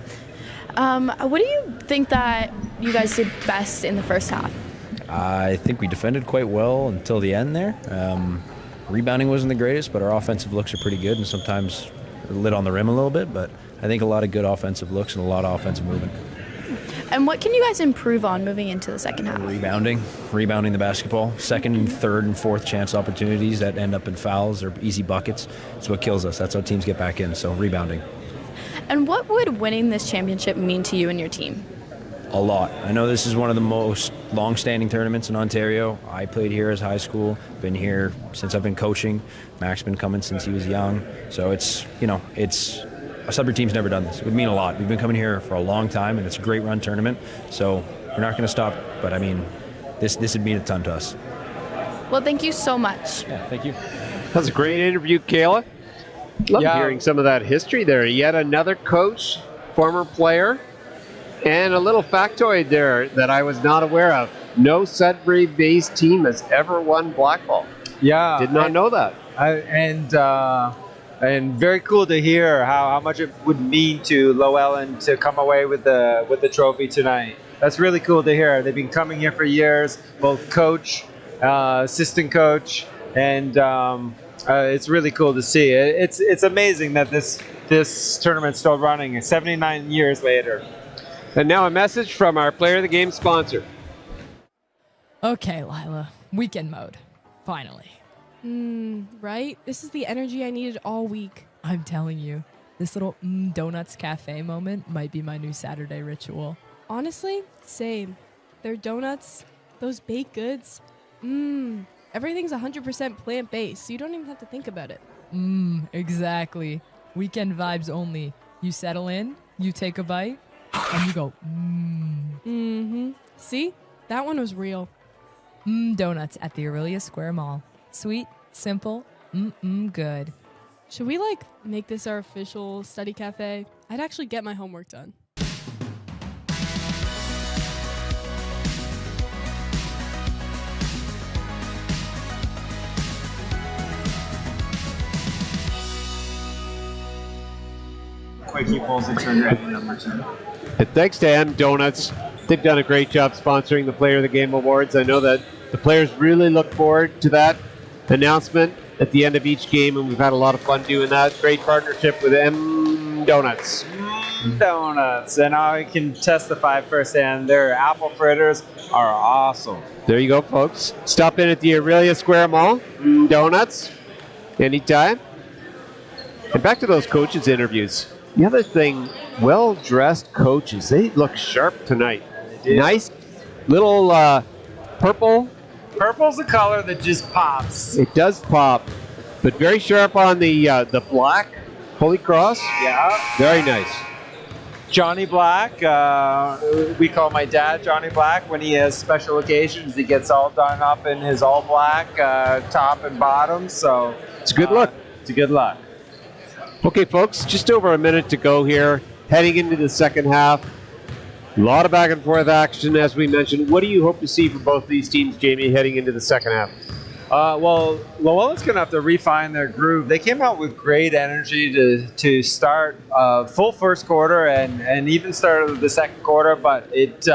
What do you think that you guys did best in the first half? I think we defended quite well until the end there. Rebounding wasn't the greatest, but our offensive looks are pretty good and sometimes lit on the rim a little bit, but I think a lot of good offensive looks and a lot of offensive movement. And what can you guys improve on moving into the second half? Rebounding the basketball. Second, third, and fourth chance opportunities that end up in fouls or easy buckets. It's what kills us. That's how teams get back in, so rebounding. And what would winning this championship mean to you and your team? A lot. I know this is one of the most long-standing tournaments in Ontario. I played here as high school, been here since I've been coaching. Mac's been coming since he was young. So it's a Sudbury team's never done this. It would mean a lot. We've been coming here for a long time, and it's a great run tournament. So we're not going to stop, but I mean, this would mean a ton to us. Well, thank you so much. Yeah, thank you. That was a great interview, Kayla. Love hearing some of that history there. Yet another coach, former player, and a little factoid there that I was not aware of. No Sudbury-based team has ever won black ball. yeah, Did not know that. And very cool to hear how much it would mean to Llewellyn to come away with the trophy tonight. That's really cool to hear. They've been coming here for years, both coach, assistant coach, and it's really cool to see. It's amazing that this tournament's still running 79 years later. And now a message from our Player of the Game sponsor. Okay, Lila. Weekend mode. Finally. Right? This is the energy I needed all week. I'm telling you, this little Donuts Cafe moment might be my new Saturday ritual. Honestly, same. Their donuts, those baked goods, everything's 100% plant-based, so you don't even have to think about it. Exactly. Weekend vibes only. You settle in, you take a bite, and you go, See? That one was real. Donuts at the Aurelia Square Mall. Sweet, simple, good. Should we, make this our official study cafe? I'd actually get my homework done. Quickie pulls the trigger at number 2. And thanks to M Donuts. They've done a great job sponsoring the Player of the Game Awards. I know that the players really look forward to that announcement at the end of each game, and we've had a lot of fun doing that. Great partnership with M Donuts. Donuts, and I can testify firsthand, their apple fritters are awesome. There you go, folks. Stop in at the Aurelia Square Mall. Donuts, anytime. And back to those coaches' interviews. The other thing, well-dressed coaches. They look sharp tonight. Nice little purple. Purple's a color that just pops. It does pop, but very sharp on the black Holy Cross. Yeah. Very nice. Johnny Black. We call my dad Johnny Black. When he has special occasions, he gets all done up in his all black top and bottom. So it's a good look. It's a good look. Okay, folks, just over a minute to go here. Heading into the second half. A lot of back and forth action, as we mentioned. What do you hope to see from both these teams, Jamie, heading into the second half? Well, Llewellyn's going to have to refine their groove. They came out with great energy to start full first quarter and even start the second quarter, but it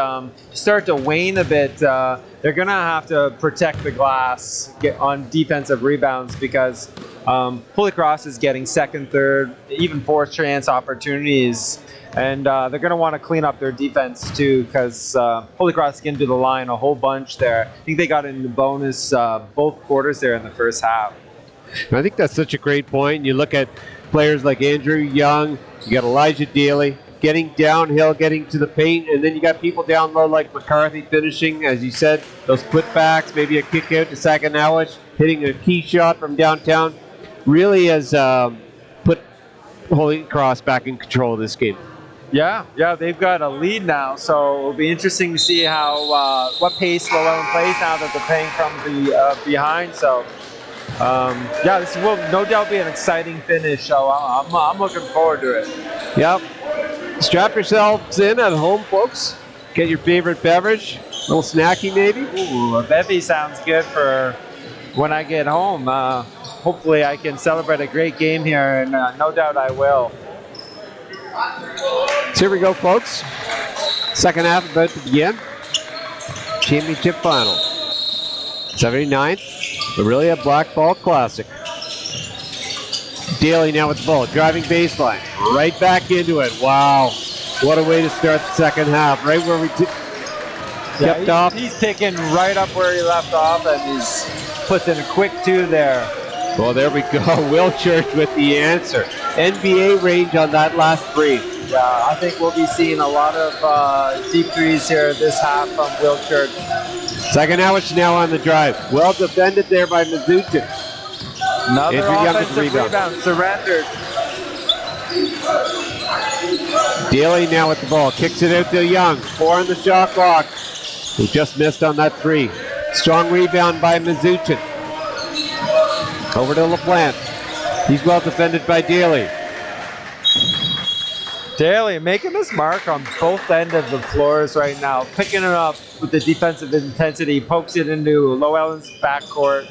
started to wane a bit. They're going to have to protect the glass on defensive rebounds because Holy Cross is getting second, third, even fourth chance opportunities. And they're going to want to clean up their defense, too, because Holy Cross can do the line a whole bunch there. I think they got in the bonus both quarters there in the first half. I think that's such a great point. You look at players like Andrew Young, you got Elijah Daly getting downhill, getting to the paint, and then you got people down low like McCarthy finishing, as you said, those putbacks, maybe a kick out to Saganowicz, hitting a key shot from downtown. Really has put Holy Cross back in control of this game. Yeah, they've got a lead now, so it'll be interesting to see how what pace Llewellyn plays now that they're playing from the behind. So, this will no doubt be an exciting finish. So I'm looking forward to it. Yep. Strap yourselves in at home, folks. Get your favorite beverage, a little snacky maybe. Ooh, a bevy sounds good for when I get home. Hopefully, I can celebrate a great game here, and no doubt I will. So here we go, folks. Second half about to begin. Championship final. 79th, Aurelia Black Ball Classic. Daly now with the ball, driving baseline. Right back into it. Wow. What a way to start the second half. Right where we kept off. He's picking right up where he left off, and he's puts in a quick 2 there. Well, there we go. Will Church with the answer. NBA range on that last 3. Yeah, I think we'll be seeing a lot of deep threes here this half from Will Church. Saganowicz now on the drive. Well defended there by Mazuchin. Another offensive rebound surrendered. Daly now with the ball. Kicks it out to Young. 4 on the shot clock. He just missed on that 3. Strong rebound by Mazuchin. Over to LaPlante. He's well defended by Daly. Daly making his mark on both ends of the floors right now. Picking it up with the defensive intensity. Pokes it into Llewellyn's backcourt.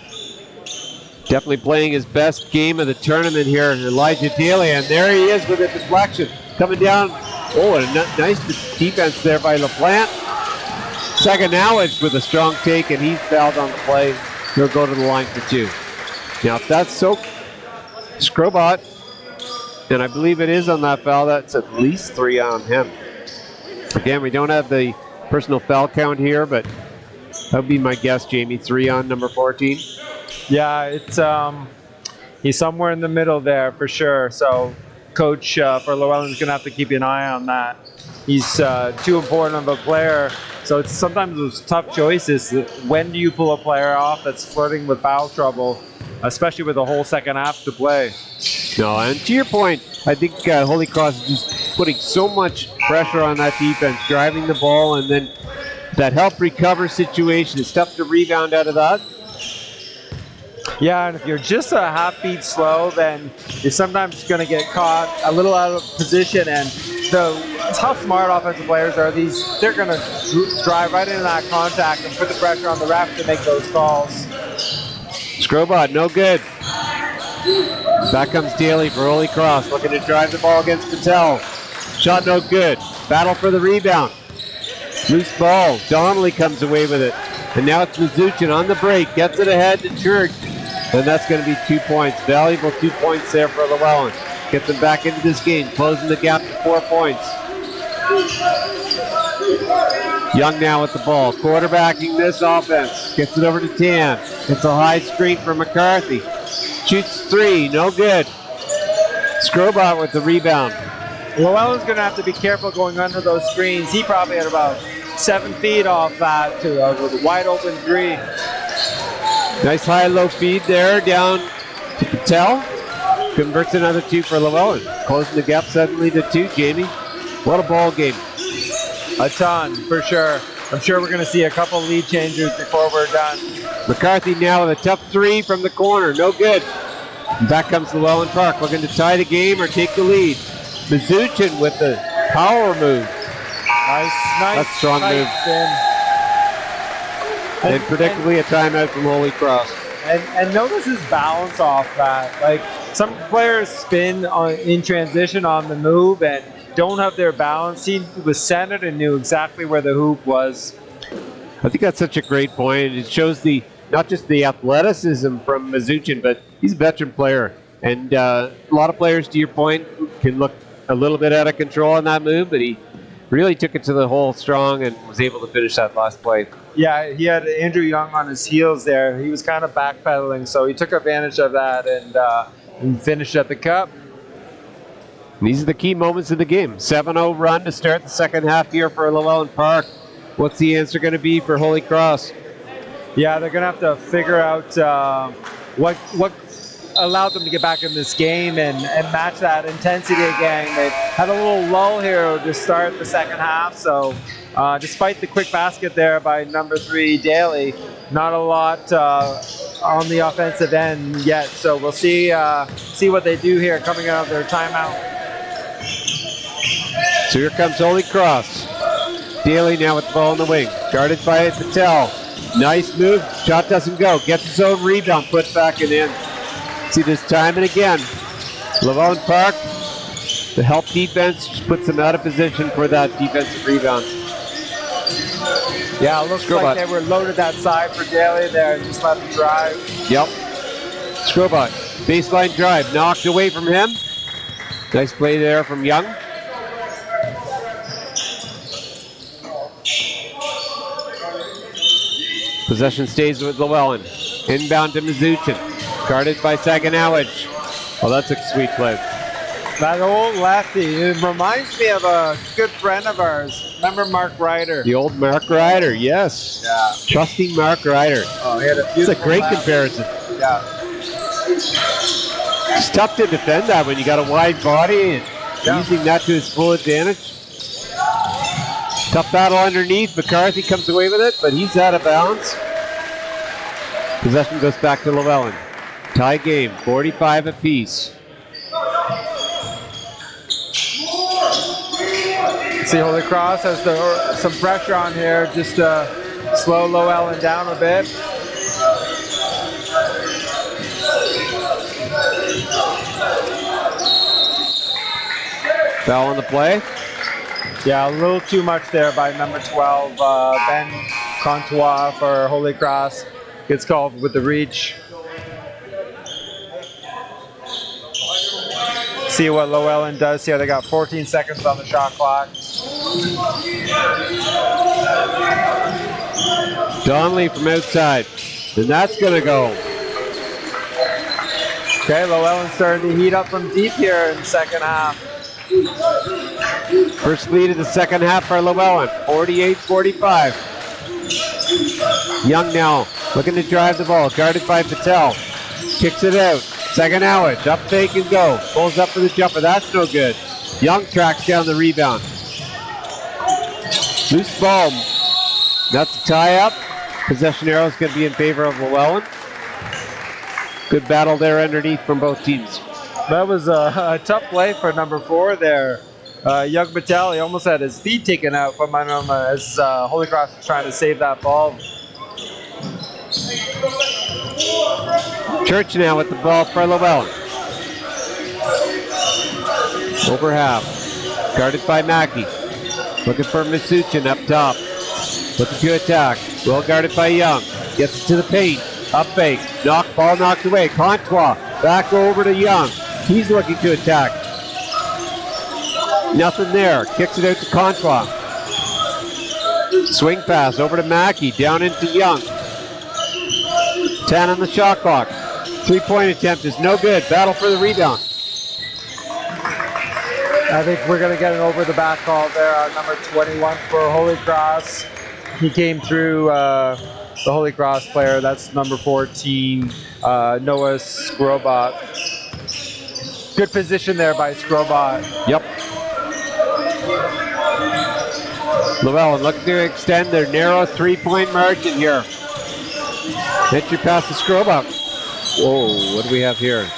Definitely playing his best game of the tournament here, Elijah Daly. And there he is with a deflection. Coming down. Oh, and a nice defense there by LaPlante. Saganowicz with a strong take, and he's fouled on the play. He'll go to the line for 2. Now, if that's so, Scrobot, and I believe it is on that foul, that's at least 3 on him. Again, we don't have the personal foul count here, but that would be my guess, Jamie. 3 on number 14. Yeah, it's he's somewhere in the middle there for sure. So, Coach for Llewellyn's going to have to keep an eye on that. He's too important of a player So it's sometimes those tough choices. When do you pull a player off that's flirting with foul trouble, especially with a whole second half to play? No, and to your point, I think Holy Cross is just putting so much pressure on that defense, driving the ball, and then that help recover situation. It's tough to rebound out of that. Yeah, and if you're just a half beat slow, then you're sometimes going to get caught a little out of position. And how smart offensive players are these? They're going to drive right into that contact and put the pressure on the ref to make those calls. Scrobot, no good. Back comes Daly for Holy Cross, looking to drive the ball against Patel. Shot no good. Battle for the rebound. Loose ball. Donnelly comes away with it. And now it's Mazuchin on the break. Gets it ahead to Church. And that's going to be 2 points. Valuable 2 points there for Llewellyn. Gets them back into this game, closing the gap to 4 points. Young now with the ball. Quarterbacking this offense. Gets it over to Tan. It's a high screen for McCarthy. Shoots 3. No good. Scrobot with the rebound. Llewellyn's going to have to be careful going under those screens. He probably had about 7 feet off that with a wide open 3. Nice high-low feed there down to Patel. Converts another 2 for Llewellyn. Closing the gap suddenly to 2, Jamie. What a ball game. A ton, for sure. I'm sure we're going to see a couple lead changers before we're done. McCarthy now with a tough 3 from the corner. No good. And back comes Llewellyn Park, looking to tie the game or take the lead. Mazuchin with the power move. Nice. That's a strong move. And predictably a timeout from Holy Cross. And notice his balance off that. Like, some players spin in transition on the move and don't have their balance. He was centered and knew exactly where the hoop was. I think that's such a great point. It shows not just the athleticism from Mazuchin, but he's a veteran player. And a lot of players, to your point, can look a little bit out of control on that move, but he really took it to the hole strong and was able to finish that last play. Yeah, he had AndrewYoung on his heels there. He was kind of backpedaling, so he took advantage of that and finished at the cup. These are the key moments of the game. 7-0 run to start the second half here for Llewellyn Park. What's the answer going to be for Holy Cross? Yeah, they're going to have to figure out what allowed them to get back in this game and match that intensity again. They had a little lull here to start the second half, so despite the quick basket there by number 3, Daly, not a lot on the offensive end yet. So we'll see what they do here coming out of their timeout. So here comes Holy Cross. Daly now with the ball in the wing. Guarded by Patel. Nice move. Shot doesn't go. Gets his own rebound. Put back and in. See this time and again. Llewellyn Park, the help defense puts them out of position for that defensive rebound. Yeah, it looks like they were loaded that side for Daly there and just let him drive. Yep. Scrobot. Baseline drive. Knocked away from him. Nice play there from Young. Possession stays with Llewellyn. Inbound to Mazuchin. Guarded by Saganowicz. Oh, that's a sweet play. That old lefty. It reminds me of a good friend of ours. Remember Mark Ryder? The old Mark Ryder, yes. Yeah. Trusting Mark Ryder. Oh, he had a It's a great comparison. Yeah. It's tough to defend that when you got a wide body and using that to his full advantage. Tough battle underneath. McCarthy comes away with it, but he's out of bounds. Possession goes back to Llewellyn. Tie game, 45 apiece. See, Holy Cross has some pressure on here just to slow Llewellyn down a bit. Foul on the play. Yeah, a little too much there by number 12, Ben Contois for Holy Cross. Gets called with the reach. See what Llewellyn does here. They got 14 seconds on the shot clock. Donnelly from outside. And that's going to go. Okay, Llewellyn starting to heat up from deep here in the second half. First lead of the second half for Llewellyn, 48-45. Young now looking to drive the ball, guarded by Patel. Kicks it out. Second Howard, up fake and go. Pulls up for the jumper, that's no good. Young tracks down the rebound. Loose ball. That's a tie-up. Possession arrow is going to be in favor of Llewellyn. Good battle there underneath from both teams. That was a tough play for number 4 there. Young Patel, he almost had his feet taken out from under him as Holy Cross was trying to save that ball. Church now with the ball for Llewellyn. Over half. Guarded by Mackey. Looking for Masuchin up top. Looking to attack. Well guarded by Young. Gets it to the paint. Up fake. Ball knocked away. Contois. Back over to Young. He's looking to attack. Nothing there. Kicks it out to Contois. Swing pass over to Mackey. Down into Young. 10 on the shot clock. 3-point attempt is no good. Battle for the rebound. I think we're going to get an over the back call there on number 21 for Holy Cross. He came through the Holy Cross player. That's number 14, Noah Scrobot. Good position there by Scrobot. Yep. Llewellyn looking to extend their narrow 3-point margin here. Entry pass to Scrobot. Whoa, what do we have here?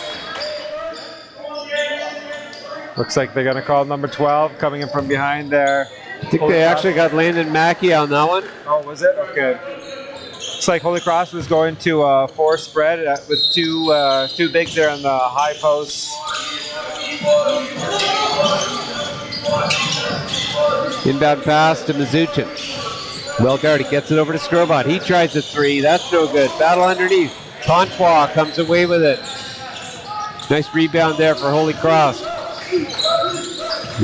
Looks like they're going to call number 12 coming in from behind there. I think they actually got Landon Mackey on that one. Oh, was it? Okay. Looks like Holy Cross was going to a 4 spread with two bigs there on the high post. Inbound pass to Masuchin. Well guarded, gets it over to Scrobot. He tries a 3, that's no good. Battle underneath. Contois comes away with it. Nice rebound there for Holy Cross.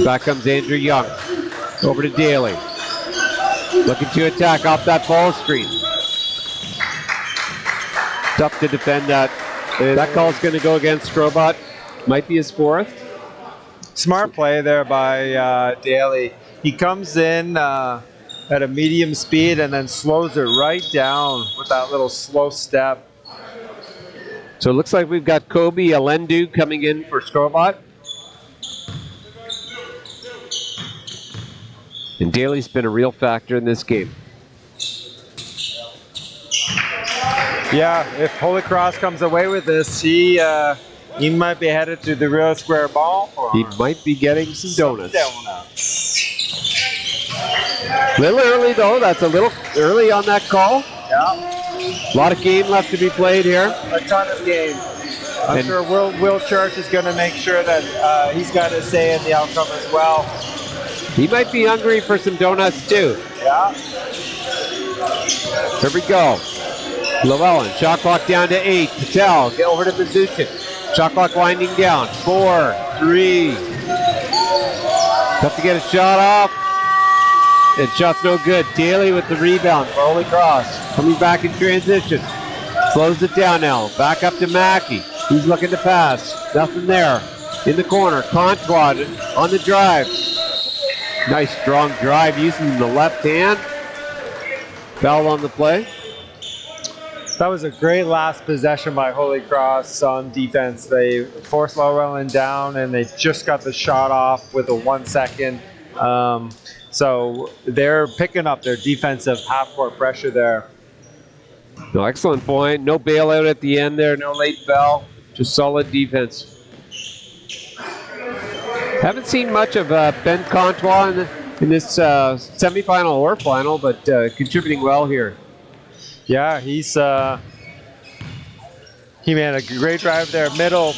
Back comes Andrew Young. Over to Daly. Looking to attack off that ball screen. Tough to defend that. That call's going to go against Scrobot. Might be his 4th. Smart play there by Daly. He comes in at a medium speed and then slows it right down with that little slow step. So it looks like we've got Kobe Alendu coming in for Scrobot. And Daly's been a real factor in this game. Yeah, if Holy Cross comes away with this, he might be headed to the real square ball. He might be getting some donuts. Little early though, that's a little early on that call. Yeah. A lot of game left to be played here. A ton of game. I'm sure Will Church is going to make sure that he's got a say in the outcome as well. He might be hungry for some donuts too. Yeah. Here we go. Llewellyn, shot clock down to 8. Patel, get over to Masuchin. Shot clock winding down. 4, 3. Tough to get a shot off. And shot's no good. Daly with the rebound for Holy Cross. Coming back in transition. Slows it down now. Back up to Mackey. He's looking to pass. Nothing there. In the corner. Contois on the drive. Nice strong drive using the left hand. Foul on the play. That was a great last possession by Holy Cross on defense. They forced Llewellyn down and they just got the shot off with a 1 second. So they're picking up their defensive half-court pressure there. No, excellent point. No bailout at the end there. No late foul. Just solid defense. Haven't seen much of Ben Contois in this semifinal or final, but contributing well here. Yeah, he made a great drive there, middle.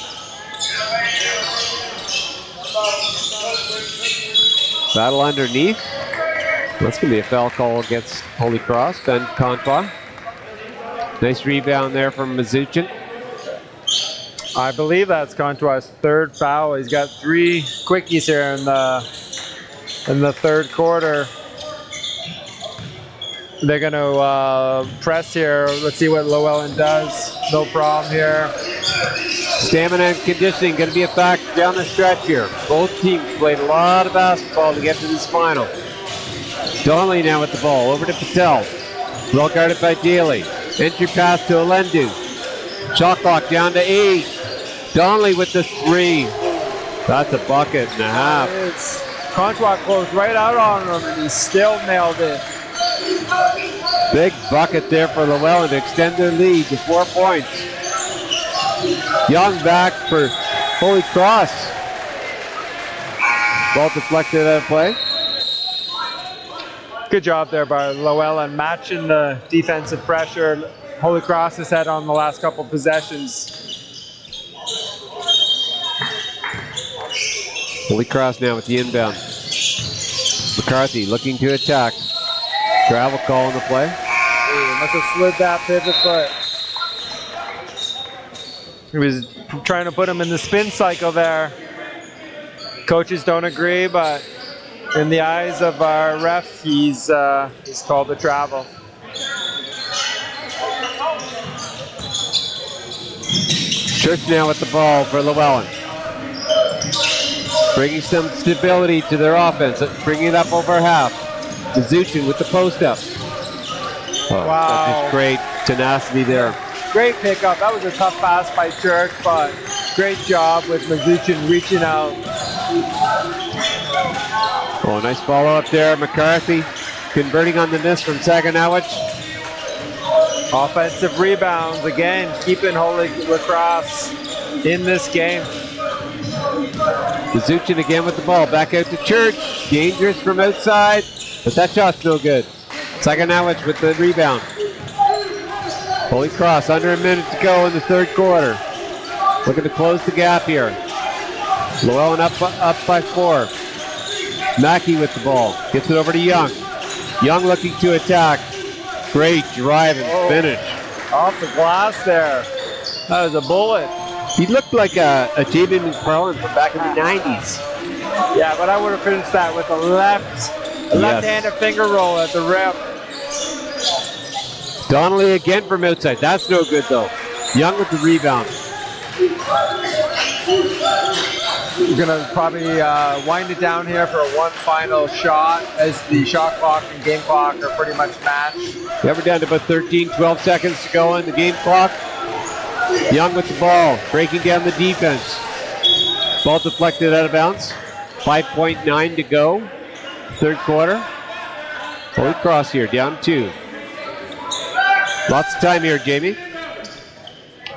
Battle underneath. That's going to be a foul call against Holy Cross. Ben Contois. Nice rebound there from Masuchin. I believe that's Contois' 3rd foul. He's got 3 quickies here in the 3rd quarter. They're going to press here. Let's see what Llewellyn does. No problem here. Stamina and conditioning going to be a factor down the stretch here. Both teams played a lot of basketball to get to this final. Donnelly now with the ball, over to Patel. Well guarded by Daly. Entry pass to Alendu. Shot clock down to 8. Donnelly with the 3. That's a bucket and a half. Contois closed right out on him, and he still nailed it. Big bucket there for Llewellyn to extend their lead to 4 points. Young back for Holy Cross. Ball deflected out of play. Good job there by Llewellyn, matching the defensive pressure Holy Cross has had on the last couple possessions. Holy Cross now with the inbound. McCarthy looking to attack. Travel call on the play. Must have slid that pivot foot. He was trying to put him in the spin cycle there. Coaches don't agree, but in the eyes of our ref, he's called the travel. Church now with the ball for Llewellyn. Bringing some stability to their offense, bringing it up over half. Mazuchin with the post up. Oh, Wow. That's just great tenacity there. Great pickup. That was a tough pass by Church, but great job with Mazuchin reaching out. Oh, nice follow up there. McCarthy converting on the miss from Saganowicz. Offensive rebounds again, keeping Holy Cross in this game. Mazuchin again with the ball. Back out to Church. Dangerous from outside, but that shot's no good. Saganowicz with the rebound. Holy Cross under a minute to go in the third quarter. Looking to close the gap here. Llewellyn up by 4. Mackey with the ball. Gets it over to Young. Young looking to attack. Great drive and finish. Off the glass there. That was a bullet. He looked like a J.B. McFarland from back in the 90s. Yeah, but I would have finished that with a left-handed finger roll at the rim. Donnelly again from outside. That's no good though. Young with the rebound. We're going to probably wind it down here for one final shot, as the shot clock and game clock are pretty much matched. Yeah, we're down to about 12 seconds to go in the game clock. Young with the ball, breaking down the defense. Ball deflected out of bounds. 5.9 to go. Third quarter. Holy Cross here, down 2. Lots of time here, Jamie.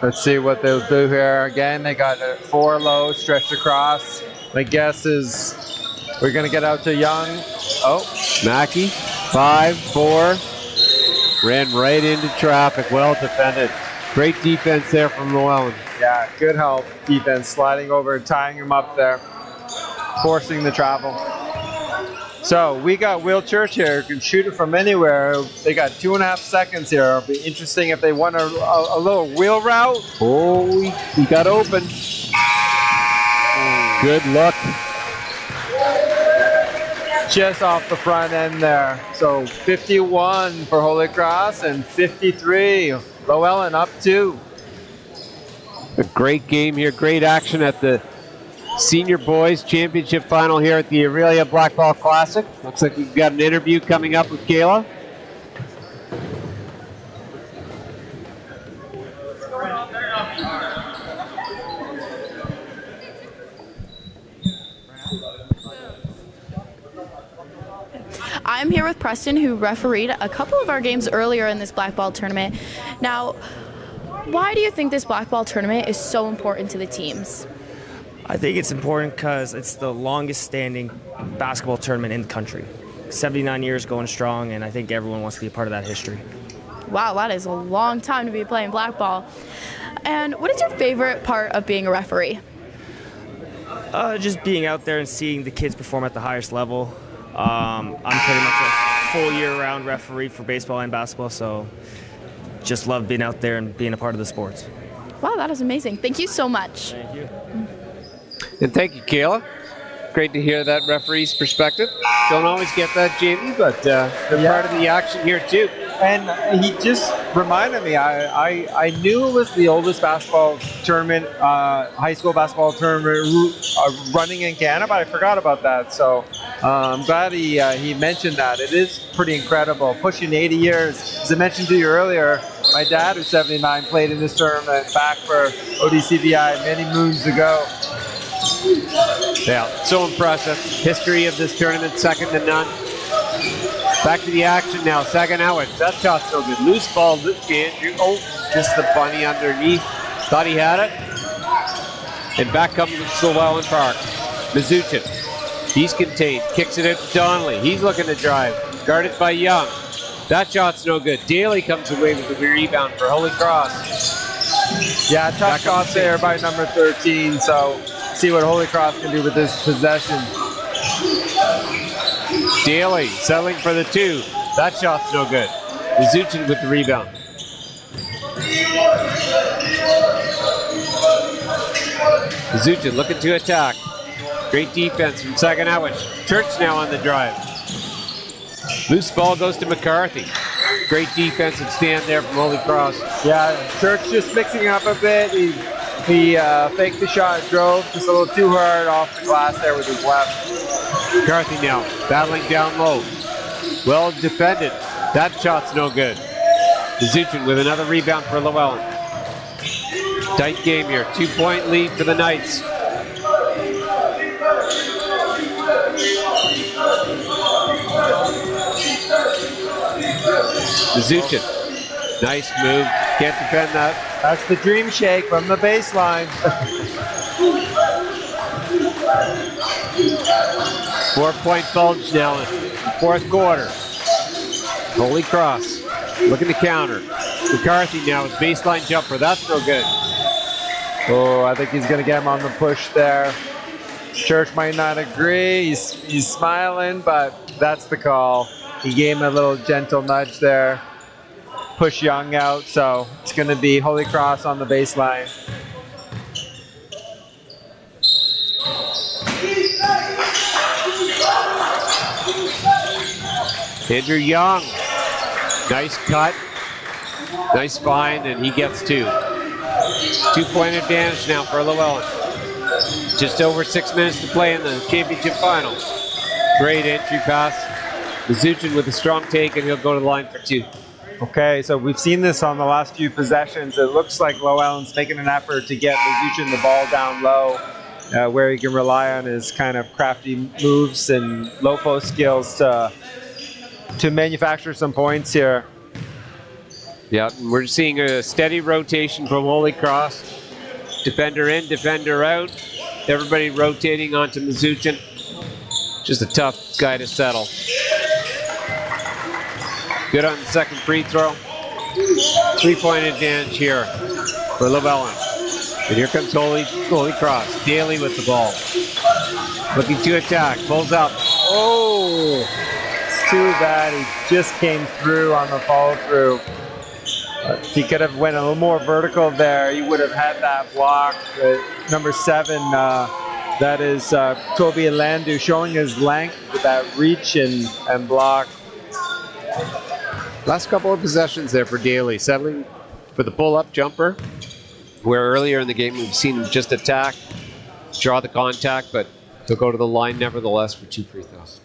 Let's see what they'll do here. Again, they got 4 low stretched across. My guess is we're going to get out to Young. Oh, Mackey, 5-4. Ran right into traffic. Well defended. Great defense there from Llewellyn. yeah, good help. Defense sliding over, tying him up there, forcing the travel. So we got Will Church here, who can shoot it from anywhere. They got 2.5 seconds here. It'll be interesting if they want a little wheel route. Oh, he got open. Good look. Just off the front end there. So 51 for Holy Cross and 53. Llewellyn up 2. A great game here. Great action at the Senior Boys Championship Final here at the Aurelia Blackball Classic. Looks like we've got an interview coming up with Kayla. I'm here with Preston, who refereed a couple of our games earlier in this blackball tournament. Now, why do you think this blackball tournament is so important to the teams? I think it's important because it's the longest standing basketball tournament in the country. 79 years going strong, and I think everyone wants to be a part of that history. Wow, that is a long time to be playing blackball. And what is your favorite part of being a referee? Just being out there and seeing the kids perform at the highest level. I'm pretty much a full year-round referee for baseball and basketball, so just love being out there and being a part of the sports. Wow, that is amazing. Thank you so much. Thank you. And thank you, Kayla. Great to hear that referee's perspective. Don't always get that, Jamie, but they're part of the action here too. And he just reminded me, I knew it was the oldest basketball tournament, high school basketball tournament running in Canada, but I forgot about that. So I'm glad he mentioned that. It is pretty incredible, pushing 80 years. As I mentioned to you earlier, my dad, who's 79, played in this tournament back for ODCBI many moons ago. Yeah, so impressive. History of this tournament, second to none. Back to the action now. Second Howard. That shot's so good. Loose ball. Andrew. Oh, just the bunny underneath. Thought he had it. And back comes Llewellyn Park. Mizuchin. He's contained. Kicks it out to Donnelly. He's looking to drive. Guarded by Young. That shot's no good. Daly comes away with the rebound for Holy Cross. Yeah, tough shot there by number 13. So see what Holy Cross can do with this possession. Daly settling for the 2. That shot's no good. Mizuchin with the rebound. Mizuchin looking to attack. Great defense from second Howard. Church now on the drive. Loose ball goes to McCarthy. Great defensive stand there from Holy Cross. Yeah, Church just mixing up a bit. He faked the shot, drove just a little too hard off the glass there with his left. McCarthy now battling down low. Well defended. That shot's no good. Mizuchin with another rebound for Llewellyn. Tight game here. 2-point lead for the Knights. Mizuchin. Nice move. Can't defend that. That's the dream shake from the baseline. 4-point bulge now in the fourth quarter. Holy Cross looking to counter. McCarthy now with baseline jumper. That's no good. Oh, I think he's going to get him on the push there. Church might not agree. He's smiling, but that's the call. He gave him a little gentle nudge there. Push Young out, so it's going to be Holy Cross on the baseline. AndrewYoung. Nice cut. Nice find, and he gets 2. 2-point advantage now for Llewellyn. Just over 6 minutes to play in the championship final. Great entry pass. Mizuchin with a strong take, and he'll go to the line for 2. Okay, so we've seen this on the last few possessions. It looks like Llewellyn's making an effort to get Mizuchin the ball down low, where he can rely on his kind of crafty moves and low post skills to manufacture some points here. Yeah, we're seeing a steady rotation from Holy Cross. Defender in, defender out. Everybody rotating onto Mizuchin. Just a tough guy to settle. Good on the second free throw. 3-point advantage here for Llewellyn. And here comes Holy Cross. Daly with the ball. Looking to attack. Pulls up. Oh, it's too bad he just came through on the follow through. He could have went a little more vertical there. He would have had that block. Number 7, that is Toby Alandu, showing his length with that reach and block. Last couple of possessions there for Daly, settling for the pull-up jumper, where earlier in the game we've seen him just attack, draw the contact, but he'll go to the line nevertheless for 2 free throws.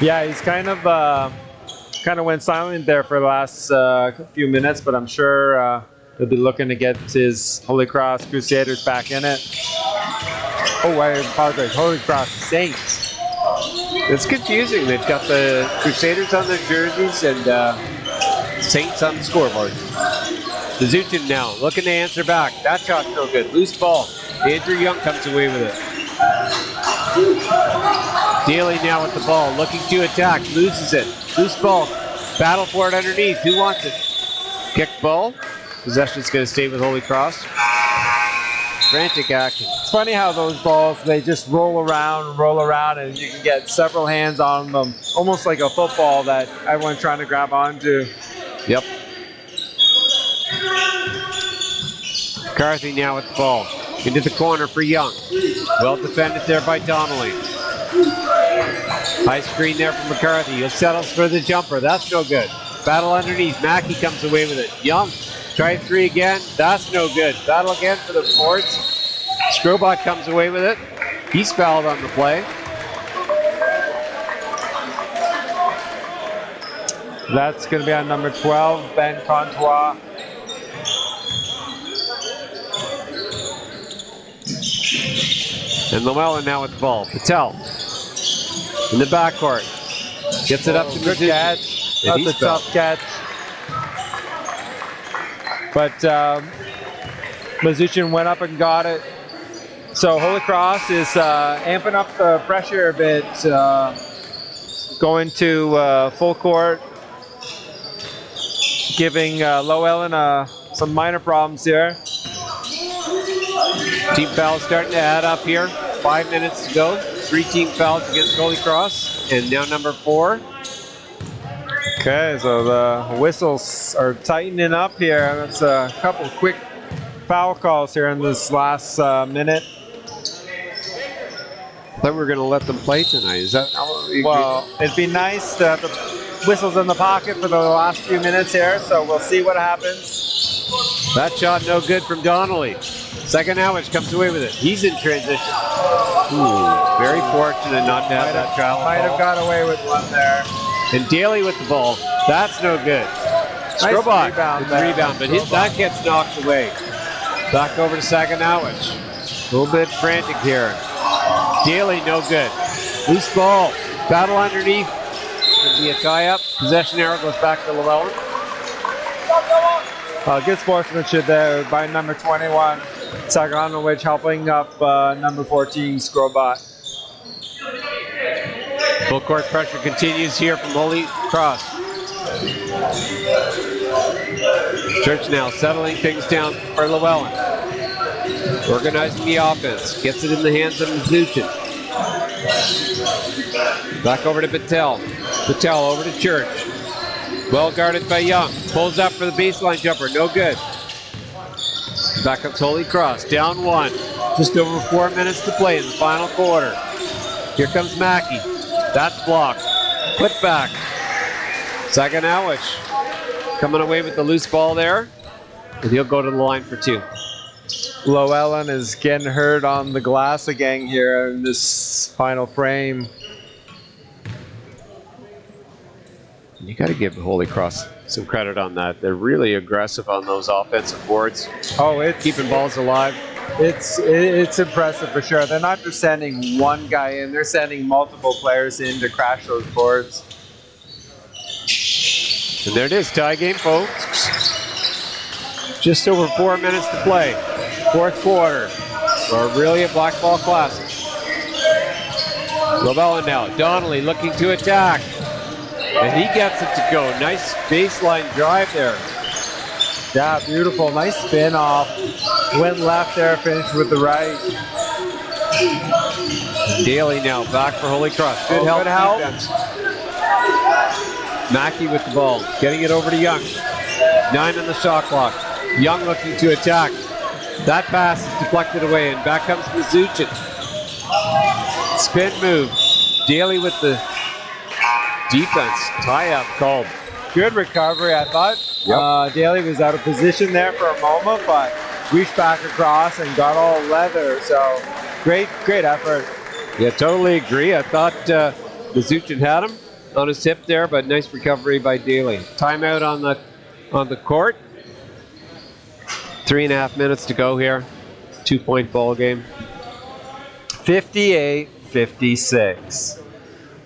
Yeah, he's kind of went silent there for the last few minutes, but I'm sure he'll be looking to get his Holy Cross Crusaders back in it. Oh, I apologize. Holy Cross Saints. It's confusing. They've got the Crusaders on their jerseys and Saints on the scoreboard. Mizuchin now looking to answer back. That shot's no good. Loose ball. AndrewYoung comes away with it. Daly now with the ball, looking to attack. Loses it. Loose ball. Battle for it underneath. Who wants it? Kick ball. Possession's going to stay with Holy Cross. Frantic action. It's funny how those balls, they just roll around, and you can get several hands on them, almost like a football that everyone's trying to grab onto. Yep. McCarthy now with the ball. Into the corner for Young. Well defended there by Donnelly. High screen there from McCarthy. He settles for the jumper. That's no good. Battle underneath. Mackey comes away with it. Young, try 3 again. That's no good. Battle again for the boards. Strobot comes away with it. He's fouled on the play. That's going to be on number 12, Ben Contois. And Llewellyn now with the ball. Patel in the backcourt. Gets it up to good Mazuchin. catch. And That's he's a tough catch. But Mazuchin went up and got it. So Holy Cross is amping up the pressure a bit, going to full court, giving Llewellyn some minor problems here. Team fouls starting to add up here. 5 minutes to go. 3 team fouls against Holy Cross. And now number 4. Okay, so the whistles are tightening up here. That's a couple quick foul calls here in this last minute. I thought we were going to let them play tonight. Is that how you Well, it'd be nice to have the whistles in the pocket for the last few minutes here, so we'll see what happens. That shot no good from Donnelly. Second Howard comes away with it. He's in transition. Ooh, very fortunate not to have that travel Might have ball. got away with one there. And Daly with the ball. That's no good. Strobot rebound with there. the rebound, but that gets knocked away. Back over to Saganowicz. A little bit frantic here. Daly no good. Loose ball. Battle underneath. Could be a tie-up. Possession arrow goes back to Llewellyn. Good sportsmanship there by number 21. Saganowicz helping up number 14, Strobot. Full court pressure continues here from Holy Cross. Church now settling things down for Llewellyn. Organizing the offense. Gets it in the hands of Mazuchin. Back over to Patel. Patel over to Church. Well guarded by Young. Pulls up for the baseline jumper. No good. Back up to Holy Cross. Down 1. Just over 4 minutes to play in the final quarter. Here comes Mackey. That's blocked. Put back. Saganowicz coming away with the loose ball there. And he'll go to the line for 2. Llewellyn is getting hurt on the glass again here in this final frame. You got to give Holy Cross some credit on that. They're really aggressive on those offensive boards. Oh, it's keeping balls alive. It's impressive for sure. They're not just sending one guy in; they're sending multiple players in to crash those boards. And there it is, tie game, folks. Just over 4 minutes to play. 4th quarter. Or really a black ball classic. Llewellyn now. Donnelly looking to attack. And he gets it to go. Nice baseline drive there. Yeah, beautiful. Nice spin off. Went left there, finished with the right. Daly now back for Holy Cross. Good help. Defense. Mackey with the ball. Getting it over to Young. 9 on the shot clock. Young looking to attack. That pass is deflected away, and back comes Mazuchin. Spin move. Daly with the defense. Tie-up called. Good recovery, I thought. Yep. Daly was out of position there for a moment, but reached back across and got all leather. So great effort. Yeah, totally agree. I thought Mazuchin had him on his hip there, but nice recovery by Daly. Timeout on the court. 3.5 minutes to go here. 2-point ball game. 58-56.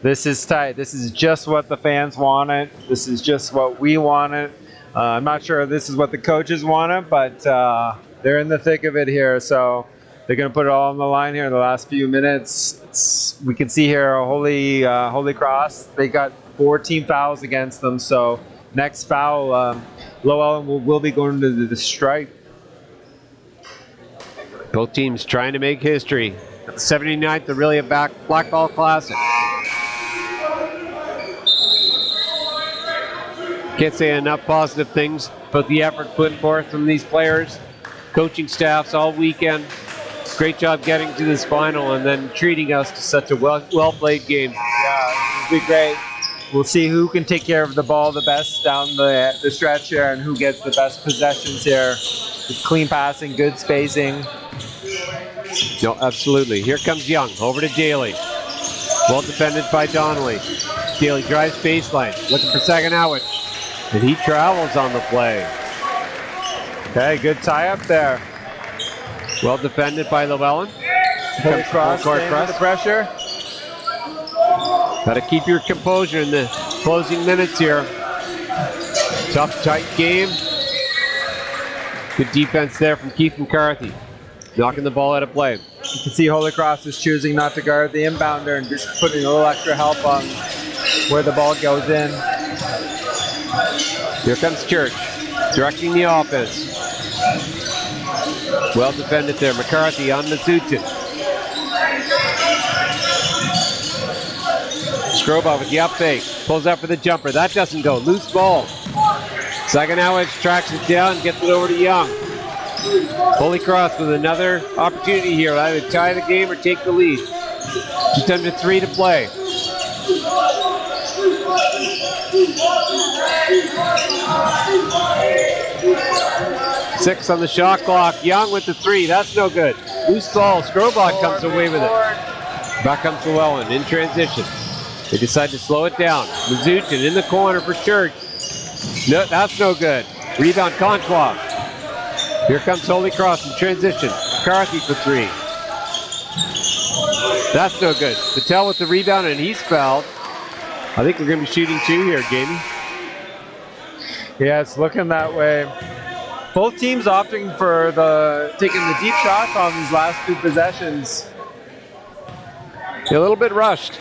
This is tight. This is just what the fans wanted. This is just what we wanted. I'm not sure this is what the coaches wanted, but they're in the thick of it here. So they're going to put it all on the line here in the last few minutes. We can see here Holy Cross. They got 14 fouls against them. So next foul, Llewellyn will be going to the stripe. Both teams trying to make history. At the 79th, they're really a black ball classic. Can't say enough positive things about the effort put forth from these players, coaching staffs all weekend. Great job getting to this final and then treating us to such a well played game. Yeah, will be great. We'll see who can take care of the ball the best down the stretch here and who gets the best possessions here. With clean passing, good spacing. No, absolutely. Here comes Young. Over to Daly. Well defended by Donnelly. Daly drives baseline. Looking for second Howard. And he travels on the play. Okay, good tie up there. Well defended by Llewellyn. Holy Cross court staying press. with the pressure. Got to keep your composure in the closing minutes here. Tough, tight game. Good defense there from Keith McCarthy. Knocking the ball out of play. You can see Holy Cross is choosing not to guard the inbounder and just putting a little extra help on where the ball goes in. Here comes Church, directing the offense. Well defended there. McCarthy on Mazuchin. Skrobot with the up fake. Pulls out for the jumper. That doesn't go. Loose ball. Second Howard tracks it down and gets it over to Young. Holy Cross with another opportunity here. Either tie the game or take the lead. Just under 3 to play. Six on the shot clock. Young with the 3. That's no good. Loose ball. Skrobot comes away with it. Back comes Llewellyn in transition. They decide to slow it down. Mazuchin in the corner for Church. No, that's no good. Rebound Contois. Here comes Holy Cross in transition. McCarthy for 3. That's no good. Patel with the rebound and he's fouled. I think we're going to be shooting 2 here, Jamie. Yeah, it's looking that way. Both teams opting for taking the deep shots on these last 2 possessions. A little bit rushed.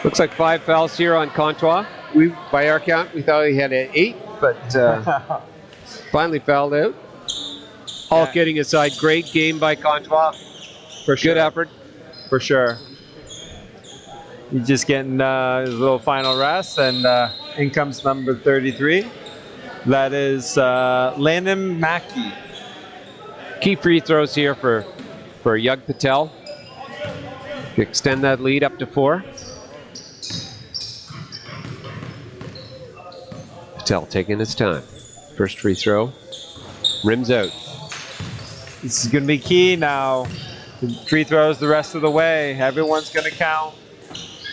Looks like 5 fouls here on Contois. By our count, we thought he had 8, but finally fouled out. All kidding aside, great game by Contois. For sure. Good effort. For sure. He's just getting his little final rest, and in comes number 33. That is Landon Mackey. Key free throws here for Yug Patel. To extend that lead up to 4. Patel taking his time. First free throw. Rims out. This is going to be key now. Free throws the rest of the way. Everyone's going to count.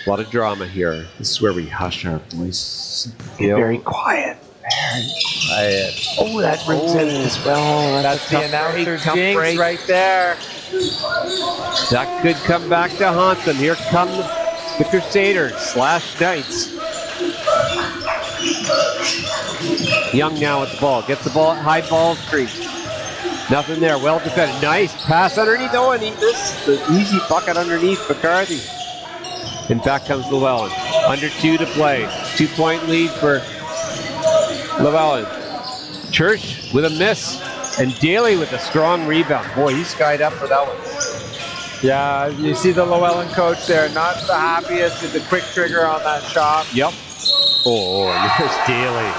A lot of drama here. This is where we hush our voice. Very quiet. Very quiet. Oh, that brings in as well. That's the announcer jinx right there. That could come back to haunt them. Here come the Crusaders / Knights. Young now with the ball. Gets the ball at high ball screen. Nothing there. Well defended. Nice pass underneath. Oh, and he missed the easy bucket underneath McCarthy. And back comes Llewellyn. Under 2 to play. 2-point lead for Llewellyn. Church with a miss. And Daly with a strong rebound. Boy, he skied up for that one. Yeah, you see the Llewellyn coach there. Not the happiest with the quick trigger on that shot. Yep. Oh, there's Daly.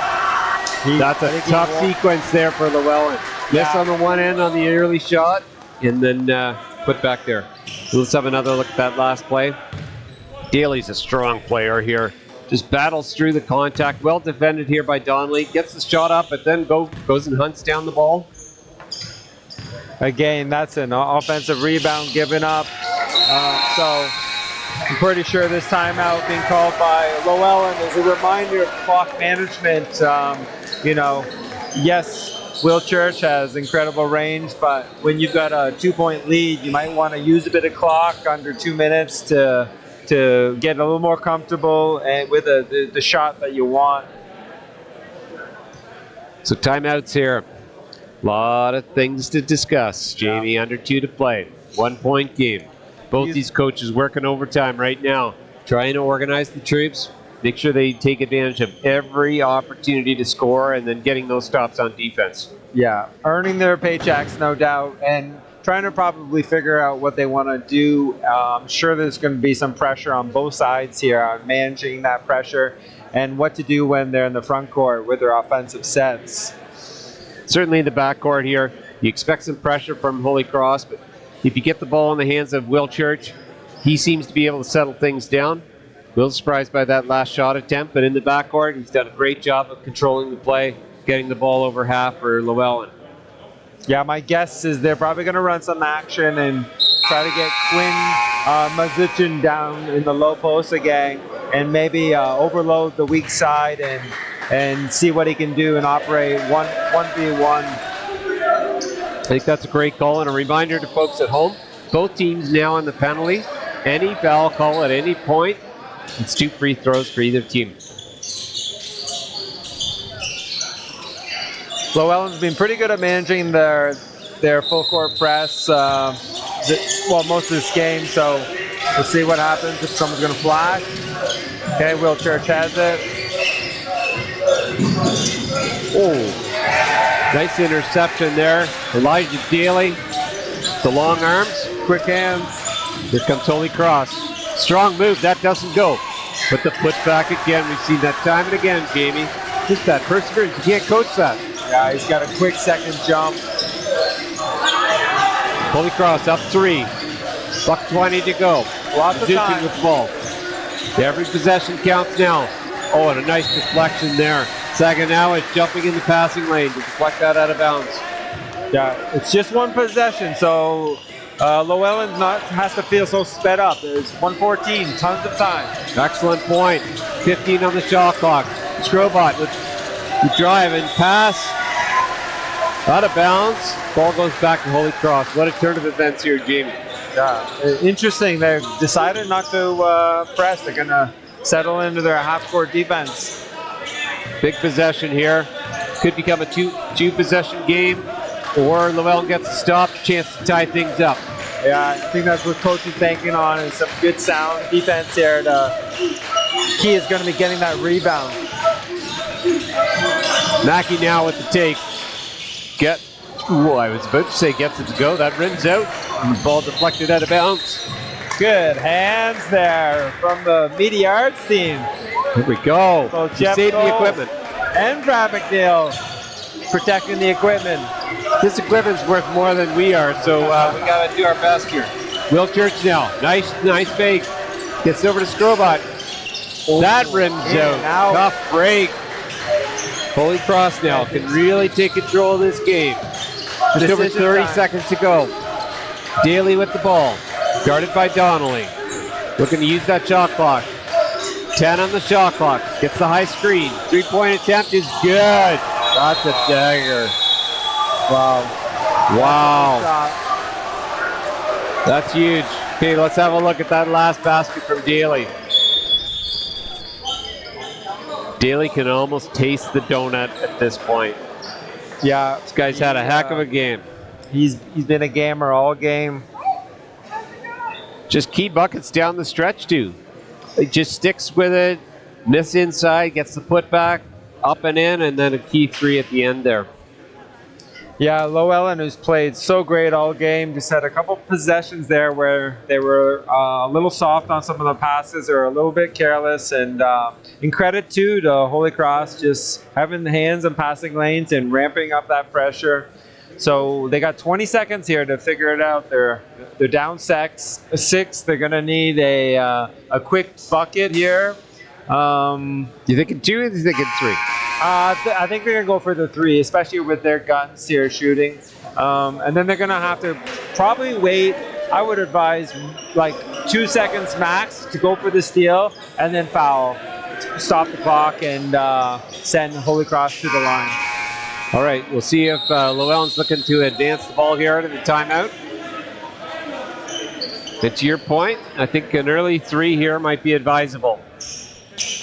That's a tough sequence there for Llewellyn. Miss on the one end on the early shot, and then put back there. Let's have another look at that last play. Daly's a strong player here. Just battles through the contact. Well defended here by Donnelly. Gets the shot up, but then goes and hunts down the ball. Again, that's an offensive rebound given up. So I'm pretty sure this timeout being called by Llewellyn is a reminder of clock management. Yes, Will Church has incredible range, but when you've got a 2-point lead, you might want to use a bit of clock under 2 minutes to get a little more comfortable and with the shot that you want. So timeouts here. A lot of things to discuss. Jamie, under 2 to play. 1-point game. Both these coaches working overtime right now, trying to organize the troops, make sure they take advantage of every opportunity to score, and then getting those stops on defense. Yeah, earning their paychecks, no doubt, and trying to probably figure out what they want to do. I'm sure there's going to be some pressure on both sides here on managing that pressure and what to do when they're in the front court with their offensive sets. Certainly in the backcourt here, you expect some pressure from Holy Cross, but if you get the ball in the hands of Will Church, he seems to be able to settle things down. A little surprised by that last shot attempt, but in the backcourt, he's done a great job of controlling the play, getting the ball over half for Llewellyn. Yeah, my guess is they're probably going to run some action and try to get Quinn Mazuchin down in the low post again, and maybe overload the weak side and see what he can do and operate 1v1. I think that's a great call, and a reminder to folks at home, both teams now on the penalty. Any foul call at any point, it's 2 free throws for either team. Llewellyn's been pretty good at managing their full court press, most of this game, so we'll see what happens if someone's going to flash. Okay, Will Church has it. Oh, nice interception there. Elijah Daly, the long arms, quick hands. Here comes Holy Cross. Strong move, that doesn't go. But the put back again, we've seen that time and again, Jamie. Just that perseverance, you can't coach that. Yeah, he's got a quick second jump. Holy Cross up 3. $1:20 to go. Lots of time with the ball. Every possession counts now. Oh, and a nice deflection there. Saginaw is jumping in the passing lane to deflect that out of bounds. Yeah, it's just one possession, so Llewellyn has to feel so sped up. There's 1:14, tons of time. Excellent point. 15 on the shot clock. Strobot with the drive and pass. Out of bounds. Ball goes back to Holy Cross. What a turn of events here, Jamie. Yeah, interesting. They've decided not to press. They're going to settle into their half-court defense. Big possession here. Could become a two possession game, or Llewellyn gets a stop, chance to tie things up. Yeah, I think that's what coach is banking on, is some good sound defense here. The key is going to be getting that rebound. Mackey now with the take. I was about to say gets it to go. That rims out. And the ball deflected out of bounds. Good hands there from the Media Arts team. Here we go. So Jeff saved the equipment. And Brad McNeil protecting the equipment. This equipment's worth more than we are, so we got to do our best here. Will Church now. Nice fake. Gets over to Strobot. That rims out. Tough break. Holy Cross now can really take control of this game. Just over 30 seconds to go. Daly with the ball. Guarded by Donnelly. Looking to use that shot clock. 10 on the shot clock. Gets the high screen. 3-point attempt is good. That's a dagger. Wow. That's huge. Okay, let's have a look at that last basket from Daly. Daly can almost taste the donut at this point. Yeah. This guy's had a heck of a game. He's been a gamer all game. Just key buckets down the stretch, too. He just sticks with it, miss inside, gets the putback, up and in, and then a key 3 at the end there. Yeah, Llewellyn, who's played so great all game, just had a couple possessions there where they were a little soft on some of the passes or a little bit careless. And in credit too to Holy Cross, just having the hands and passing lanes and ramping up that pressure. So they got 20 seconds here to figure it out. They're down 6. They're gonna need a quick bucket here. You thinking 2 or you thinking 3? I think they're going to go for the 3, especially with their guns here shooting. And then they're going to have to probably wait. I would advise like 2 seconds max to go for the steal and then foul. Stop the clock and send Holy Cross to the line. All right, we'll see if Llewellyn's looking to advance the ball here out of the timeout. And to your point, I think an early 3 here might be advisable.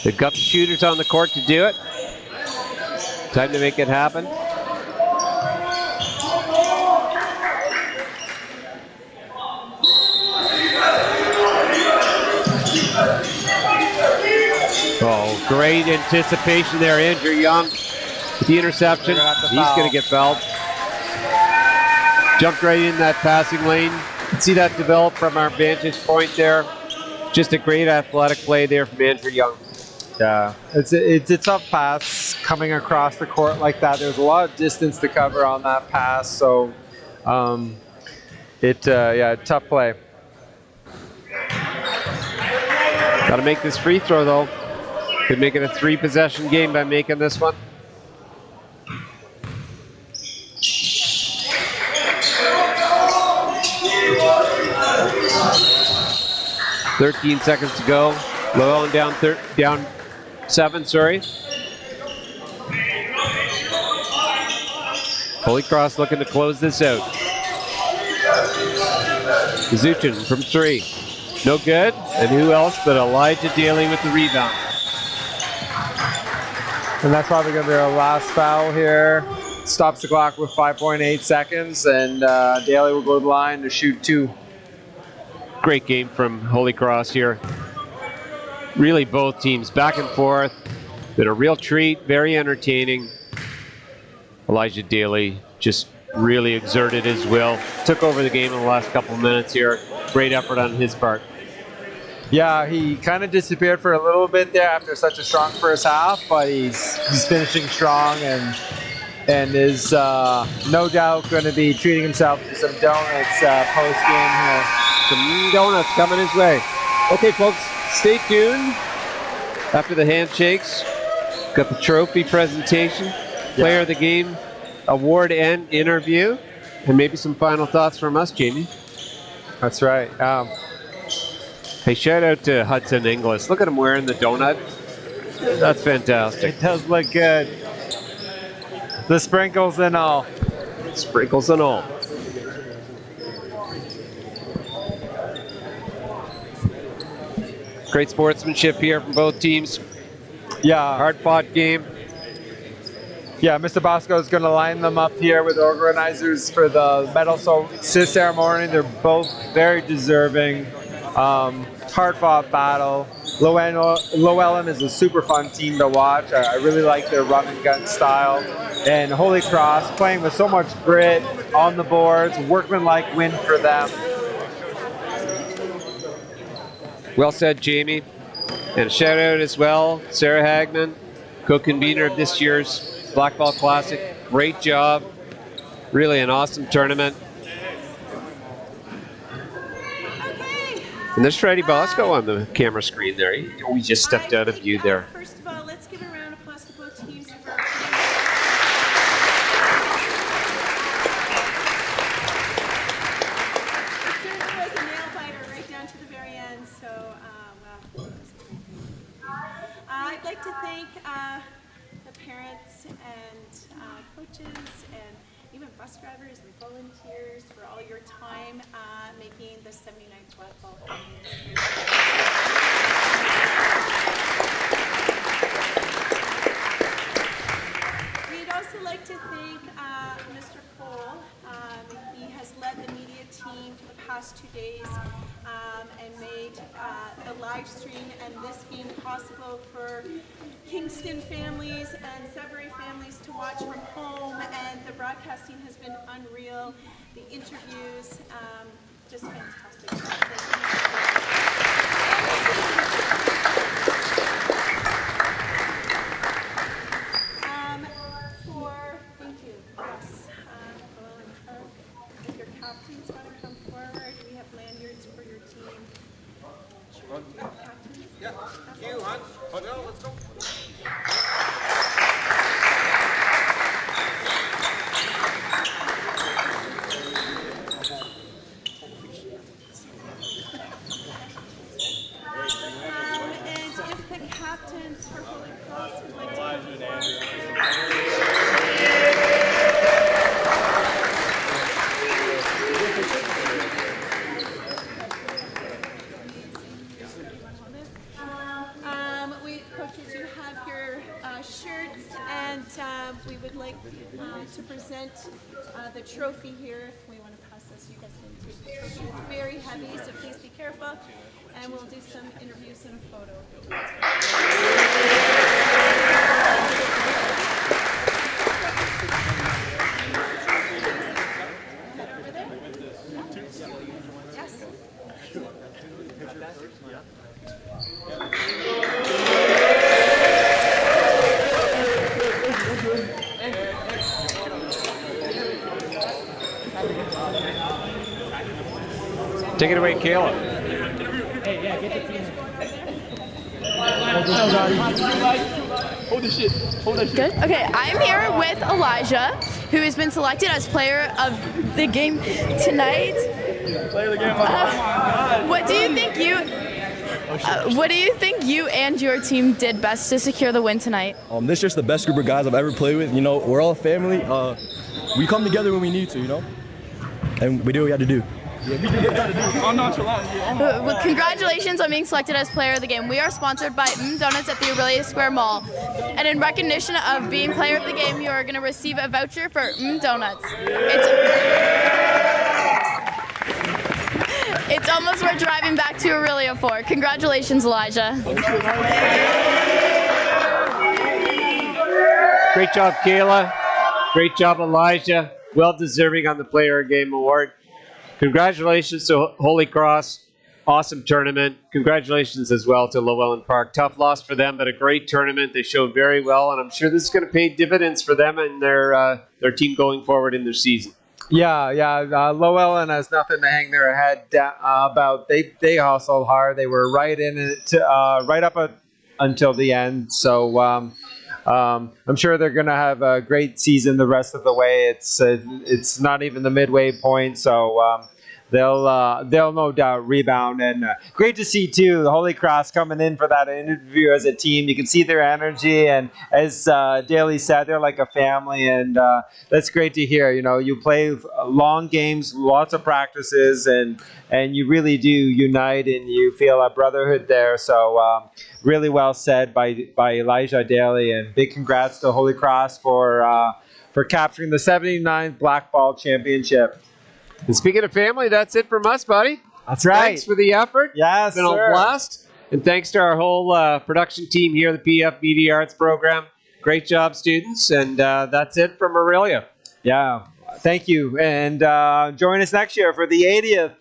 They've got the shooters on the court to do it. Time to make it happen. Oh, great anticipation there, AndrewYoung with the interception. He's going to get fouled. Jumped right in that passing lane. You can see that develop from our vantage point there. Just a great athletic play there from AndrewYoung. Yeah, it's a tough pass coming across the court like that. There's a lot of distance to cover on that pass, so tough play. Got to make this free throw, though. Could make it a 3-possession game by making this one. "13 seconds to go. Llewellyn down 7, sorry. Holy Cross looking to close this out. Zuchin from 3. No good. And who else but Elijah Daly with the rebound. And that's probably going to be our last foul here. Stops the clock with 5.8 seconds, and Daly will go to the line to shoot 2. Great game from Holy Cross here. Really both teams back and forth. Been a real treat, very entertaining. Elijah Daly just really exerted his will. Took over the game in the last couple of minutes here. Great effort on his part. Yeah, he kind of disappeared for a little bit there after such a strong first half, but he's finishing strong and is no doubt going to be treating himself to some donuts post-game here. Some donuts coming his way. Okay, folks, stay tuned. After the handshakes, got the trophy presentation, player of the game award and interview, and maybe some final thoughts from us, Jamie. That's right. Hey, shout out to Hudson Inglis. Look at him wearing the donut. That's fantastic. It does look good. The sprinkles and all. Sprinkles and all. Great sportsmanship here from both teams. Yeah. Hard-fought game. Yeah, Mr. Bosco is going to line them up here with organizers for the medal ceremony. They're both very deserving. Hard-fought battle. Llewellyn is a super fun team to watch. I really like their run and gun style. And Holy Cross playing with so much grit on the boards. Workmanlike win for them. Well said, Jamie. And a shout out as well, Sarah Hagman, co-convener of this year's Black Ball Classic. Great job. Really an awesome tournament. And there's Freddie Bosco on the camera screen there. He just stepped out of view there. First of all, let's give a round of applause to both teams for our It certainly was a nail biter right down to the very end, so wow. I'd like to thank the parents and coaches and even bus drivers and volunteers for all your time making the 79th Black Ball game. We'd also like to thank Mr. Cole. He has led the media team for the past 2 days and made the live stream and this game possible for Kingston families and Sudbury families to watch from home, and the broadcasting has been unreal. The interviews, just fantastic. Thank you. Yes. If your captains want to come forward, we have lanyards for your team. Sure. Captains? Yeah. Thank you, hon. Oh, let's go. And if the captains for Holy Cross would like to come coaches, you have your shirts, and we would like to present the trophy here. If we want to pass this, you guys can take the trophy. It's very heavy, so please be careful. And we'll do some interviews and a photo. Head over there. Yes. Take it away, Caleb. Hey, yeah, get the team. Hold this shit. Hold that shit. Good. Okay, I'm here with Elijah, who has been selected as player of the game tonight. Player of the game. Oh my God. What do you think you and your team did best to secure the win tonight? This is just the best group of guys I've ever played with. You know, we're all family. We come together when we need to, you know, and we do what we have to do. Well, congratulations on being selected as player of the game. We are sponsored by Donuts at the Aurelia Square Mall. And in recognition of being player of the game, you are going to receive a voucher for Donuts. It's almost worth driving back to Aurelia for. Congratulations, Elijah. Great job, Kayla. Great job, Elijah. Well deserving on the Player of the Game award. Congratulations to Holy Cross. Awesome tournament. Congratulations as well to Llewellyn Park. Tough loss for them, but a great tournament. They showed very well, and I'm sure this is going to pay dividends for them and their team going forward in their season. Yeah. Llewellyn has nothing to hang their head about. They hustled hard. They were right in it, right up until the end. So I'm sure they're going to have a great season the rest of the way. It's not even the midway point, so they'll no doubt rebound. And great to see too the Holy Cross coming in for that interview as a team. You can see their energy, and as Daly said, they're like a family, and that's great to hear. You know, you play long games, lots of practices, and you really do unite, and you feel a brotherhood there. So really well said by Elijah Daly, and big congrats to Holy Cross for capturing the 79th Black Ball Championship. And speaking of family, that's it from us, buddy. That's right. Thanks for the effort. Yes, it's been a blast. And thanks to our whole production team here at the PF Media Arts program. Great job, students. And that's it from Aurelia. Yeah. Thank you. And join us next year for the 80th